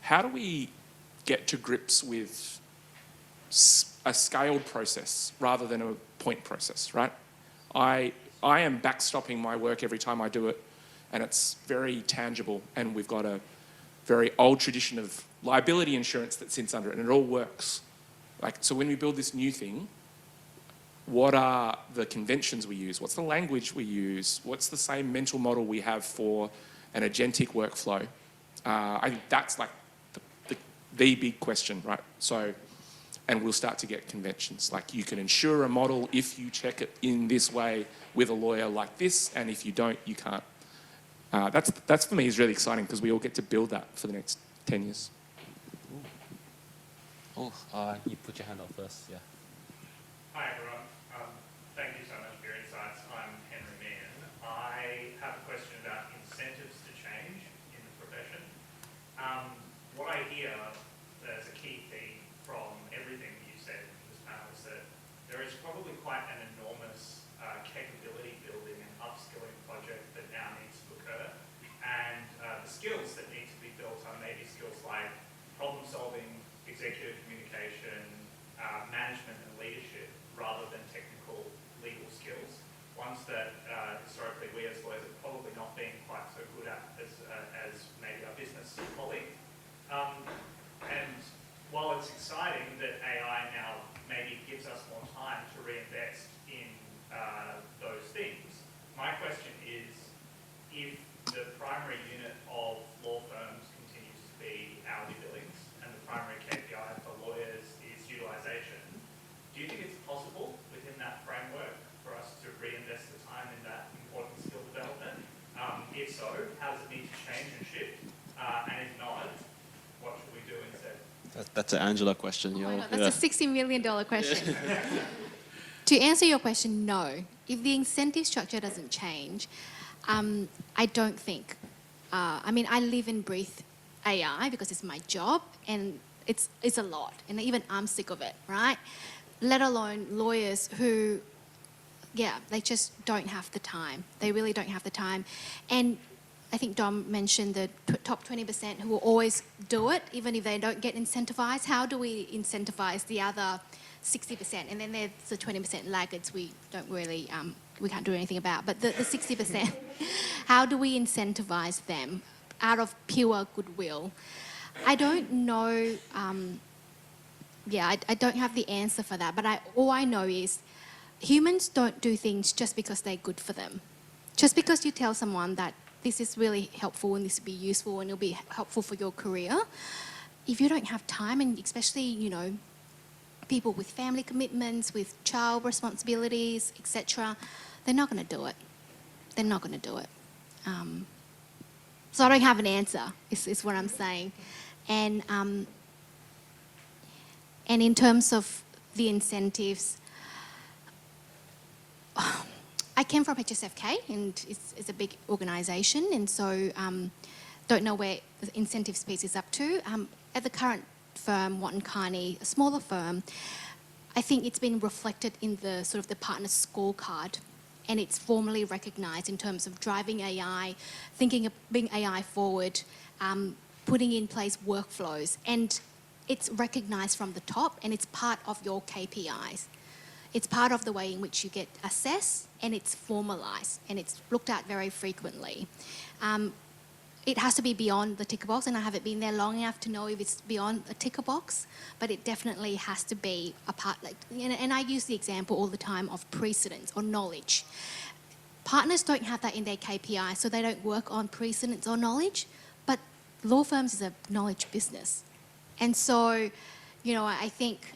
how do we get to grips with a scaled process rather than a point process, right? I am backstopping my work every time I do it, and it's very tangible, and we've got a very old tradition of liability insurance that sits under it, and it all works. Like, so when we build this new thing, what are the conventions we use? What's the language we use? What's the same mental model we have for an agentic workflow? I think that's like the big question, right? So, and we'll start to get conventions. Like, you can insure a model if you check it in this way with a lawyer like this, and if you don't, you can't. That's for me is really exciting, because we all get to build that for the next 10 years. Oh, you put your hand up first, yeah. Hi everyone, thank you so much for your insights. I'm Henry Meehan. I have a question about incentives to change in the profession. What if so, how does it need to change and shift? And if not, what should we do instead? That's an Angela question. Oh yo. my God, that's a $60 million question. To answer your question, no. If the incentive structure doesn't change, I don't think. I mean, I live and breathe AI because it's my job, and it's a lot, and even I'm sick of it, right? Let alone lawyers who, yeah, they just don't have the time. They really don't have the time. And I think Dom mentioned the top 20% who will always do it, even if they don't get incentivized. How do we incentivize the other 60%? And then there's the 20% laggards we don't really, we can't do anything about. But the 60%, how do we incentivize them out of pure goodwill? I don't know. I don't have the answer for that. But all I know is humans don't do things just because they're good for them. Just because you tell someone that this is really helpful and this will be useful and it'll be helpful for your career, if you don't have time, and especially, you know, people with family commitments, with child responsibilities, etc., they're not going to do it. They're not going to do it. So I don't have an answer, is what I'm saying. And in terms of the incentives, I came from HSFK, and it's a big organisation, and so don't know where the incentives piece is up to. At the current firm, Watt & Carney, a smaller firm, I think it's been reflected in the sort of the partner scorecard, and it's formally recognised in terms of driving AI, thinking of being AI forward, putting in place workflows, and it's recognised from the top, and it's part of your KPIs. It's part of the way in which you get assessed, and it's formalised, and it's looked at very frequently. It has to be beyond the ticker box, and I haven't been there long enough to know if it's beyond a ticker box, but it definitely has to be a part, like, and I use the example all the time of precedence or knowledge. Partners don't have that in their KPI, so they don't work on precedence or knowledge, but law firms is a knowledge business. And so, you know, I think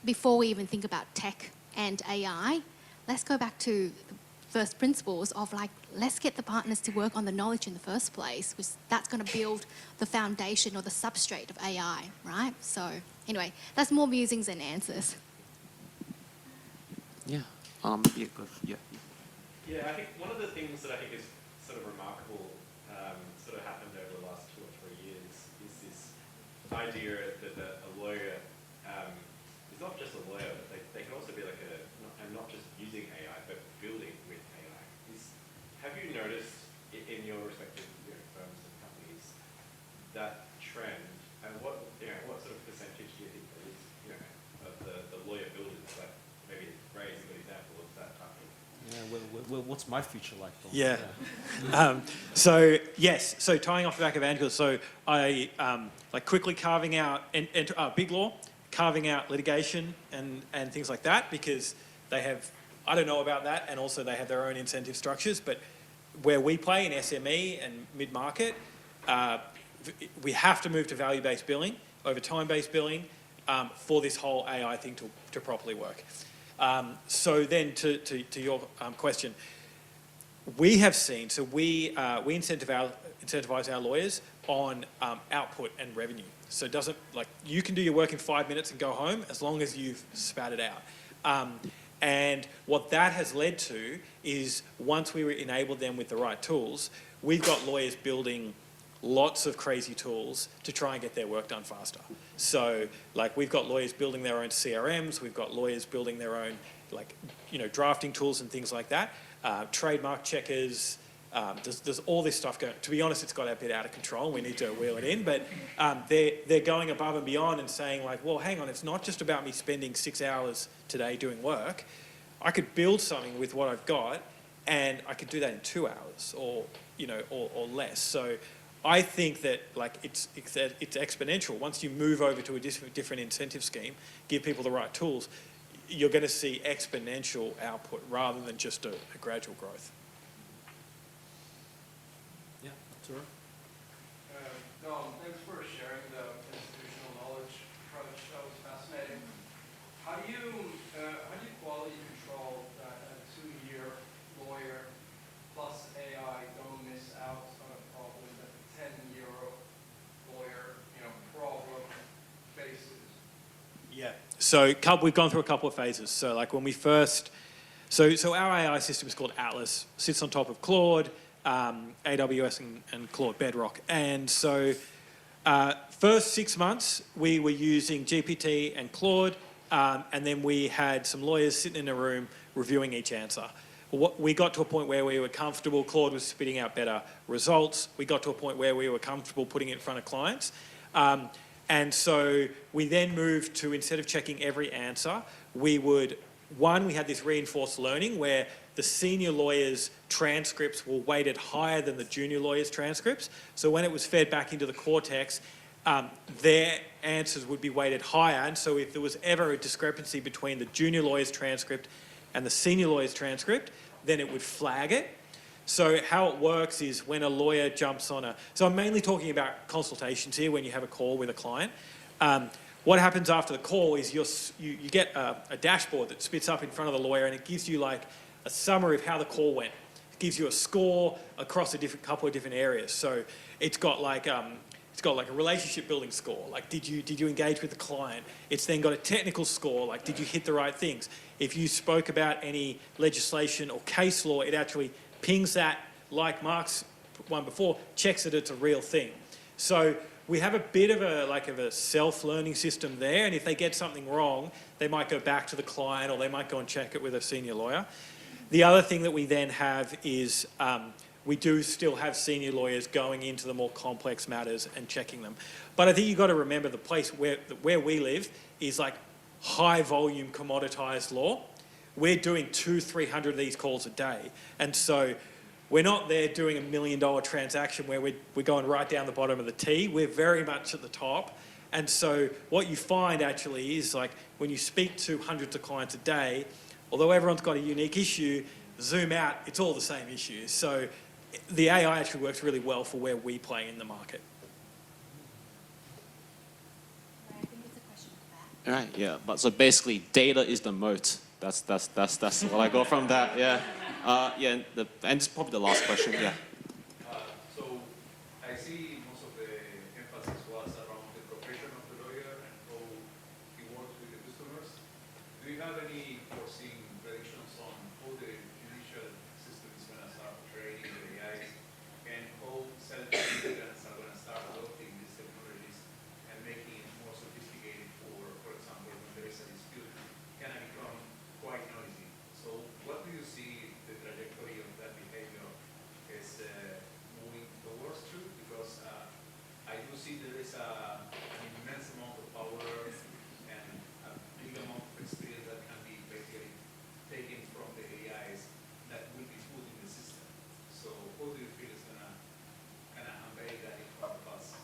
before we even think about tech and AI, let's go back to the first principles of, like, let's get the partners to work on the knowledge in the first place, because that's going to build the foundation or the substrate of AI, right? So anyway, that's more musings than answers. Yeah. Yeah. Yeah, I think one of the things that I think is sort of remarkable, sort of happened over the last 2 or 3 years, is this idea that a lawyer is not just a lawyer, but they can also be like and not just using AI, but building with AI. Have you noticed in your respective firms and companies that trend, and what sort of percentage do you think there is, of the lawyer builders? Like, maybe Ray's a good example of that type of. Yeah, well, what's my future like? Paul? Yeah. So yes, so tying off the back of Angela, so I like quickly carving out big law, carving out litigation and things like that, because they have, I don't know about that, and also they have their own incentive structures, but where we play in SME and mid-market, we have to move to value-based billing over time-based billing for this whole AI thing to properly work. So then to your question, we have seen, so we incentivize our lawyers on output and revenue. So it doesn't, like, you can do your work in 5 minutes and go home as long as you've spat it out. And what that has led to is, once we enable them with the right tools, we've got lawyers building lots of crazy tools to try and get their work done faster. So, like, we've got lawyers building their own CRMs, we've got lawyers building their own, like, drafting tools and things like that, trademark checkers. There's all this stuff going. To be honest, it's got a bit out of control. We need to wheel it in, but they're going above and beyond and saying, like, well, hang on, it's not just about me spending 6 hours today doing work. I could build something with what I've got, and I could do that in 2 hours, or less. So I think that, like, it's exponential. Once you move over to a different incentive scheme, give people the right tools, you're going to see exponential output rather than just a gradual growth. Yeah, Tura? Dom, thanks for sharing the institutional knowledge approach. That was fascinating. How do you quality control that a 2-year lawyer plus AI don't miss out So we've gone through a couple of phases. So like when we first, so our AI system is called Atlas, sits on top of Claude, AWS and Claude Bedrock. And so first 6 months, we were using GPT and Claude, and then we had some lawyers sitting in a room reviewing each answer. We got to a point where we were comfortable. Claude was spitting out better results. We got to a point where we were comfortable putting it in front of clients. And so we then moved to, instead of checking every answer, we had this reinforced learning where the senior lawyers' transcripts were weighted higher than the junior lawyers' transcripts. So when it was fed back into the cortex, their answers would be weighted higher. And so if there was ever a discrepancy between the junior lawyer's transcript and the senior lawyer's transcript, then it would flag it. So how it works is when a lawyer jumps on so I'm mainly talking about consultations here when you have a call with a client. What happens after the call is you get a dashboard that spits up in front of the lawyer, and it gives you like a summary of how the call went. It gives you a score across a couple of different areas. So it's got like a relationship building score, like did you engage with the client? It's then got a technical score, like did you hit the right things? If you spoke about any legislation or case law, it actually pings that, like Mark's one before, checks that it's a real thing. So we have a bit of a self-learning system there, and if they get something wrong, they might go back to the client or they might go and check it with a senior lawyer. The other thing that we then have is we do still have senior lawyers going into the more complex matters and checking them. But I think you've got to remember the place where we live is like high volume commoditized law. We're doing 200-300 of these calls a day. And so we're not there doing $1 million transaction where we're going right down the bottom of the T. We're very much at the top. And so what you find actually is like when you speak to hundreds of clients a day, although everyone's got a unique issue, zoom out, it's all the same issues. So the AI actually works really well for where we play in the market. I think it's a question for that. Right, yeah. But so basically, data is the moat. That's what I got from that. Yeah, and it's probably the last question. Yeah. So I see most of the emphasis was around the profession of the lawyer and how he works with the customers. Do you have any foreseen predictions on how the judicial system is going to start operating the AIs and how self-citizens are going to start adopting these technologies and making it more sophisticated for example, when there is a dispute, can it become quite noisy? So what do you see the trajectory of that behavior is moving towards to? Because I do see there is an immense amount of power and a big amount of experience that can be basically taken from the AIs that will be put in the system. So how do you feel is going to kind of embed that in front of us?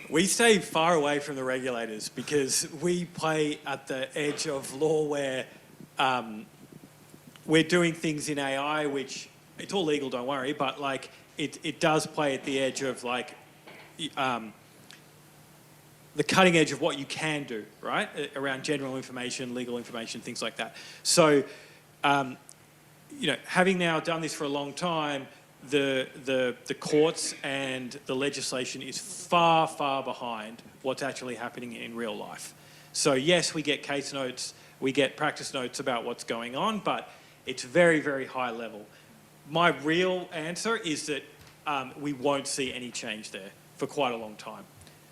We stay far away from the regulators because we play at the edge of law where we're doing things in AI, which it's all legal, don't worry, but like it does play at the edge of like the cutting edge of what you can do, right? Around general information, legal information, things like that. So, having now done this for a long time, the courts and the legislation is far, far behind what's actually happening in real life. So yes, we get case notes, we get practice notes about what's going on, but it's very, very high level. My real answer is that we won't see any change there for quite a long time.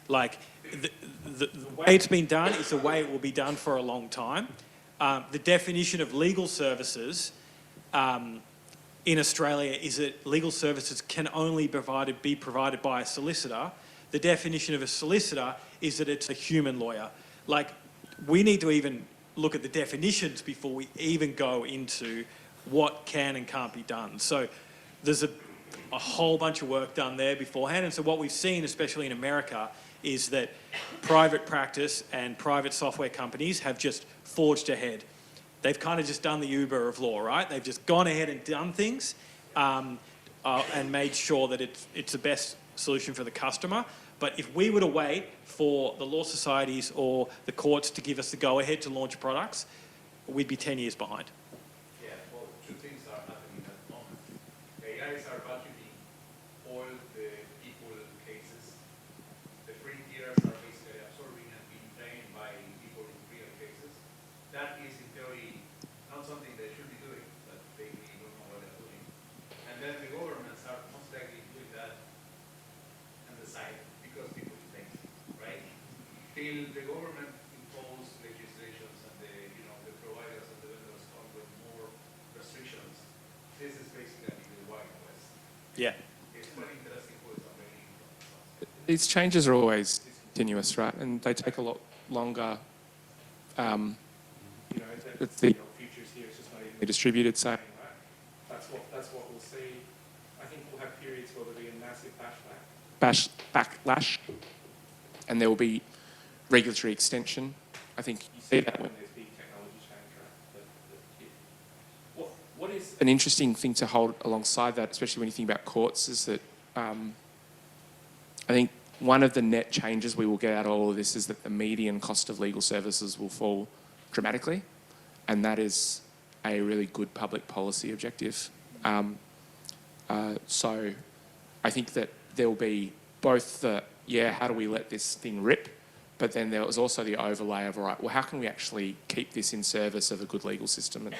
Like the way it's been done is the way it will be done for a long time. The definition of legal services in Australia is that legal services can only be provided by a solicitor. The definition of a solicitor is that it's a human lawyer. Like, we need to even look at the definitions before we even go into what can and can't be done. So there's a whole bunch of work done there beforehand. And so what we've seen, especially in America, is that private practice and private software companies have just forged ahead. They've kind of just done the Uber of law, right? They've just gone ahead and done things and made sure that it's the best solution for the customer. But if we were to wait for the law societies or the courts to give us the go-ahead to launch products, we'd be 10 years behind. Yeah, well, two things are happening at the moment. The AIs are vacuuming all the people cases. The if the government impose legislations and the providers and the vendors come with more restrictions, this is basically the Wild West. Yeah. It's quite interesting who is making. These changes are always continuous, right? And they take a lot longer. The futures here is just not evenly distributed, saying, right? That's what we'll see. I think we'll have periods where there'll be a massive backlash, and there will be regulatory extension. I think you see that when there's big technology change, right? What is an interesting thing to hold alongside that, especially when you think about courts, is that I think one of the net changes we will get out of all of this is that the median cost of legal services will fall dramatically, and that is a really good public policy objective. So I think that there will be both the, how do we let this thing rip, but then there was also the overlay of, all right, well, how can we actually keep this in service of a good legal system? And,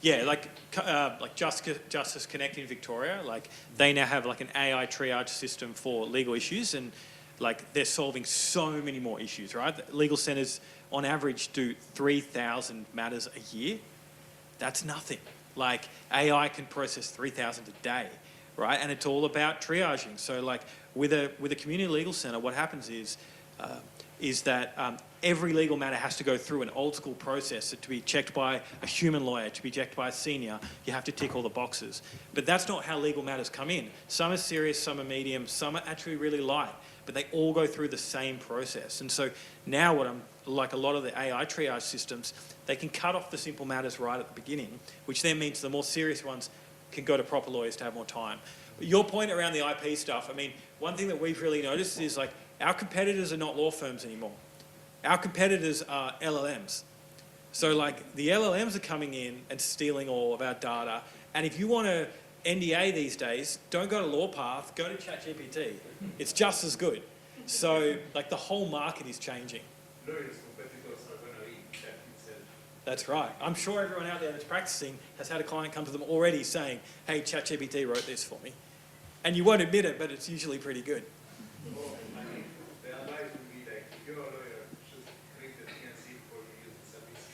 Yeah, like Justice Connect in Victoria, like they now have like an AI triage system for legal issues, and like they're solving so many more issues, right? The legal centres on average do 3,000 matters a year. That's nothing. Like AI can process 3,000 a day, right? And it's all about triaging. So like with a community legal centre, what happens is that every legal matter has to go through an old school process to be checked by a human lawyer, to be checked by a senior. You have to tick all the boxes. But that's not how legal matters come in. Some are serious, some are medium, some are actually really light, but they all go through the same process. And so now what I'm like, a lot of the AI triage systems, they can cut off the simple matters right at the beginning, which then means the more serious ones can go to proper lawyers to have more time. But your point around the IP stuff, I mean, one thing that we've really noticed is like our competitors are not law firms anymore. Our competitors are LLMs. So like the LLMs are coming in and stealing all of our data. And if you want to NDA these days, don't go to LawPath, go to ChatGPT. It's just as good. So like the whole market is changing. Lawyers' competitors are going to be chat itself. That's right. I'm sure everyone out there that's practicing has had a client come to them already saying, hey, ChatGPT wrote this for me. And you won't admit it, but it's usually pretty good. The advice would be like, if you're a lawyer, just create the TNC before you use the service.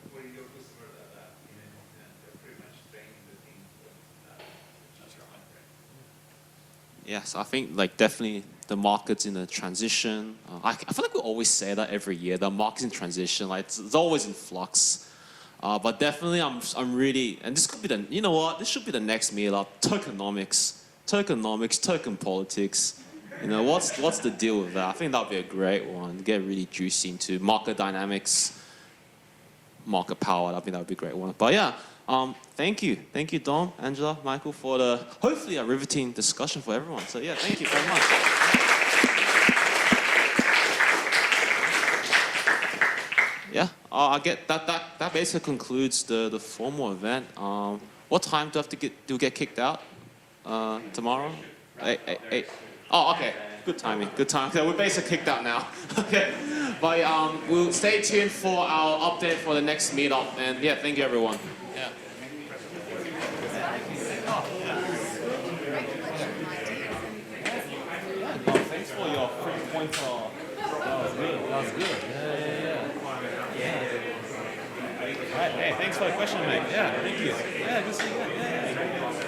For your customer that they're pretty much training the team. That's right. Yes, I think like definitely the market's in a transition. I feel like we always say that every year. The market's in transition. Like it's always in flux. But definitely, I'm really, and this could be the, you know what? This should be the next meetup. Tokenomics, token politics. You know, what's the deal with that? I think that'd be a great one. Get really juicy into market dynamics, market power. I think that would be a great one. But yeah, thank you, Dom, Angela, Michael, for the hopefully a riveting discussion for everyone. So yeah, thank you very much. Yeah, I get that. That basically concludes the formal event. What time do I have to get kicked out? Tomorrow? 8. Oh, okay. Good timing. Okay, we're basically kicked out now. Okay, but we'll stay tuned for our update for the next meetup. And yeah, thank you everyone. Yeah. Thanks for your pointer. That was good. Yeah. Right. Hey, thanks for the question, mate. Yeah, thank you. Yeah, good to see you. Yeah.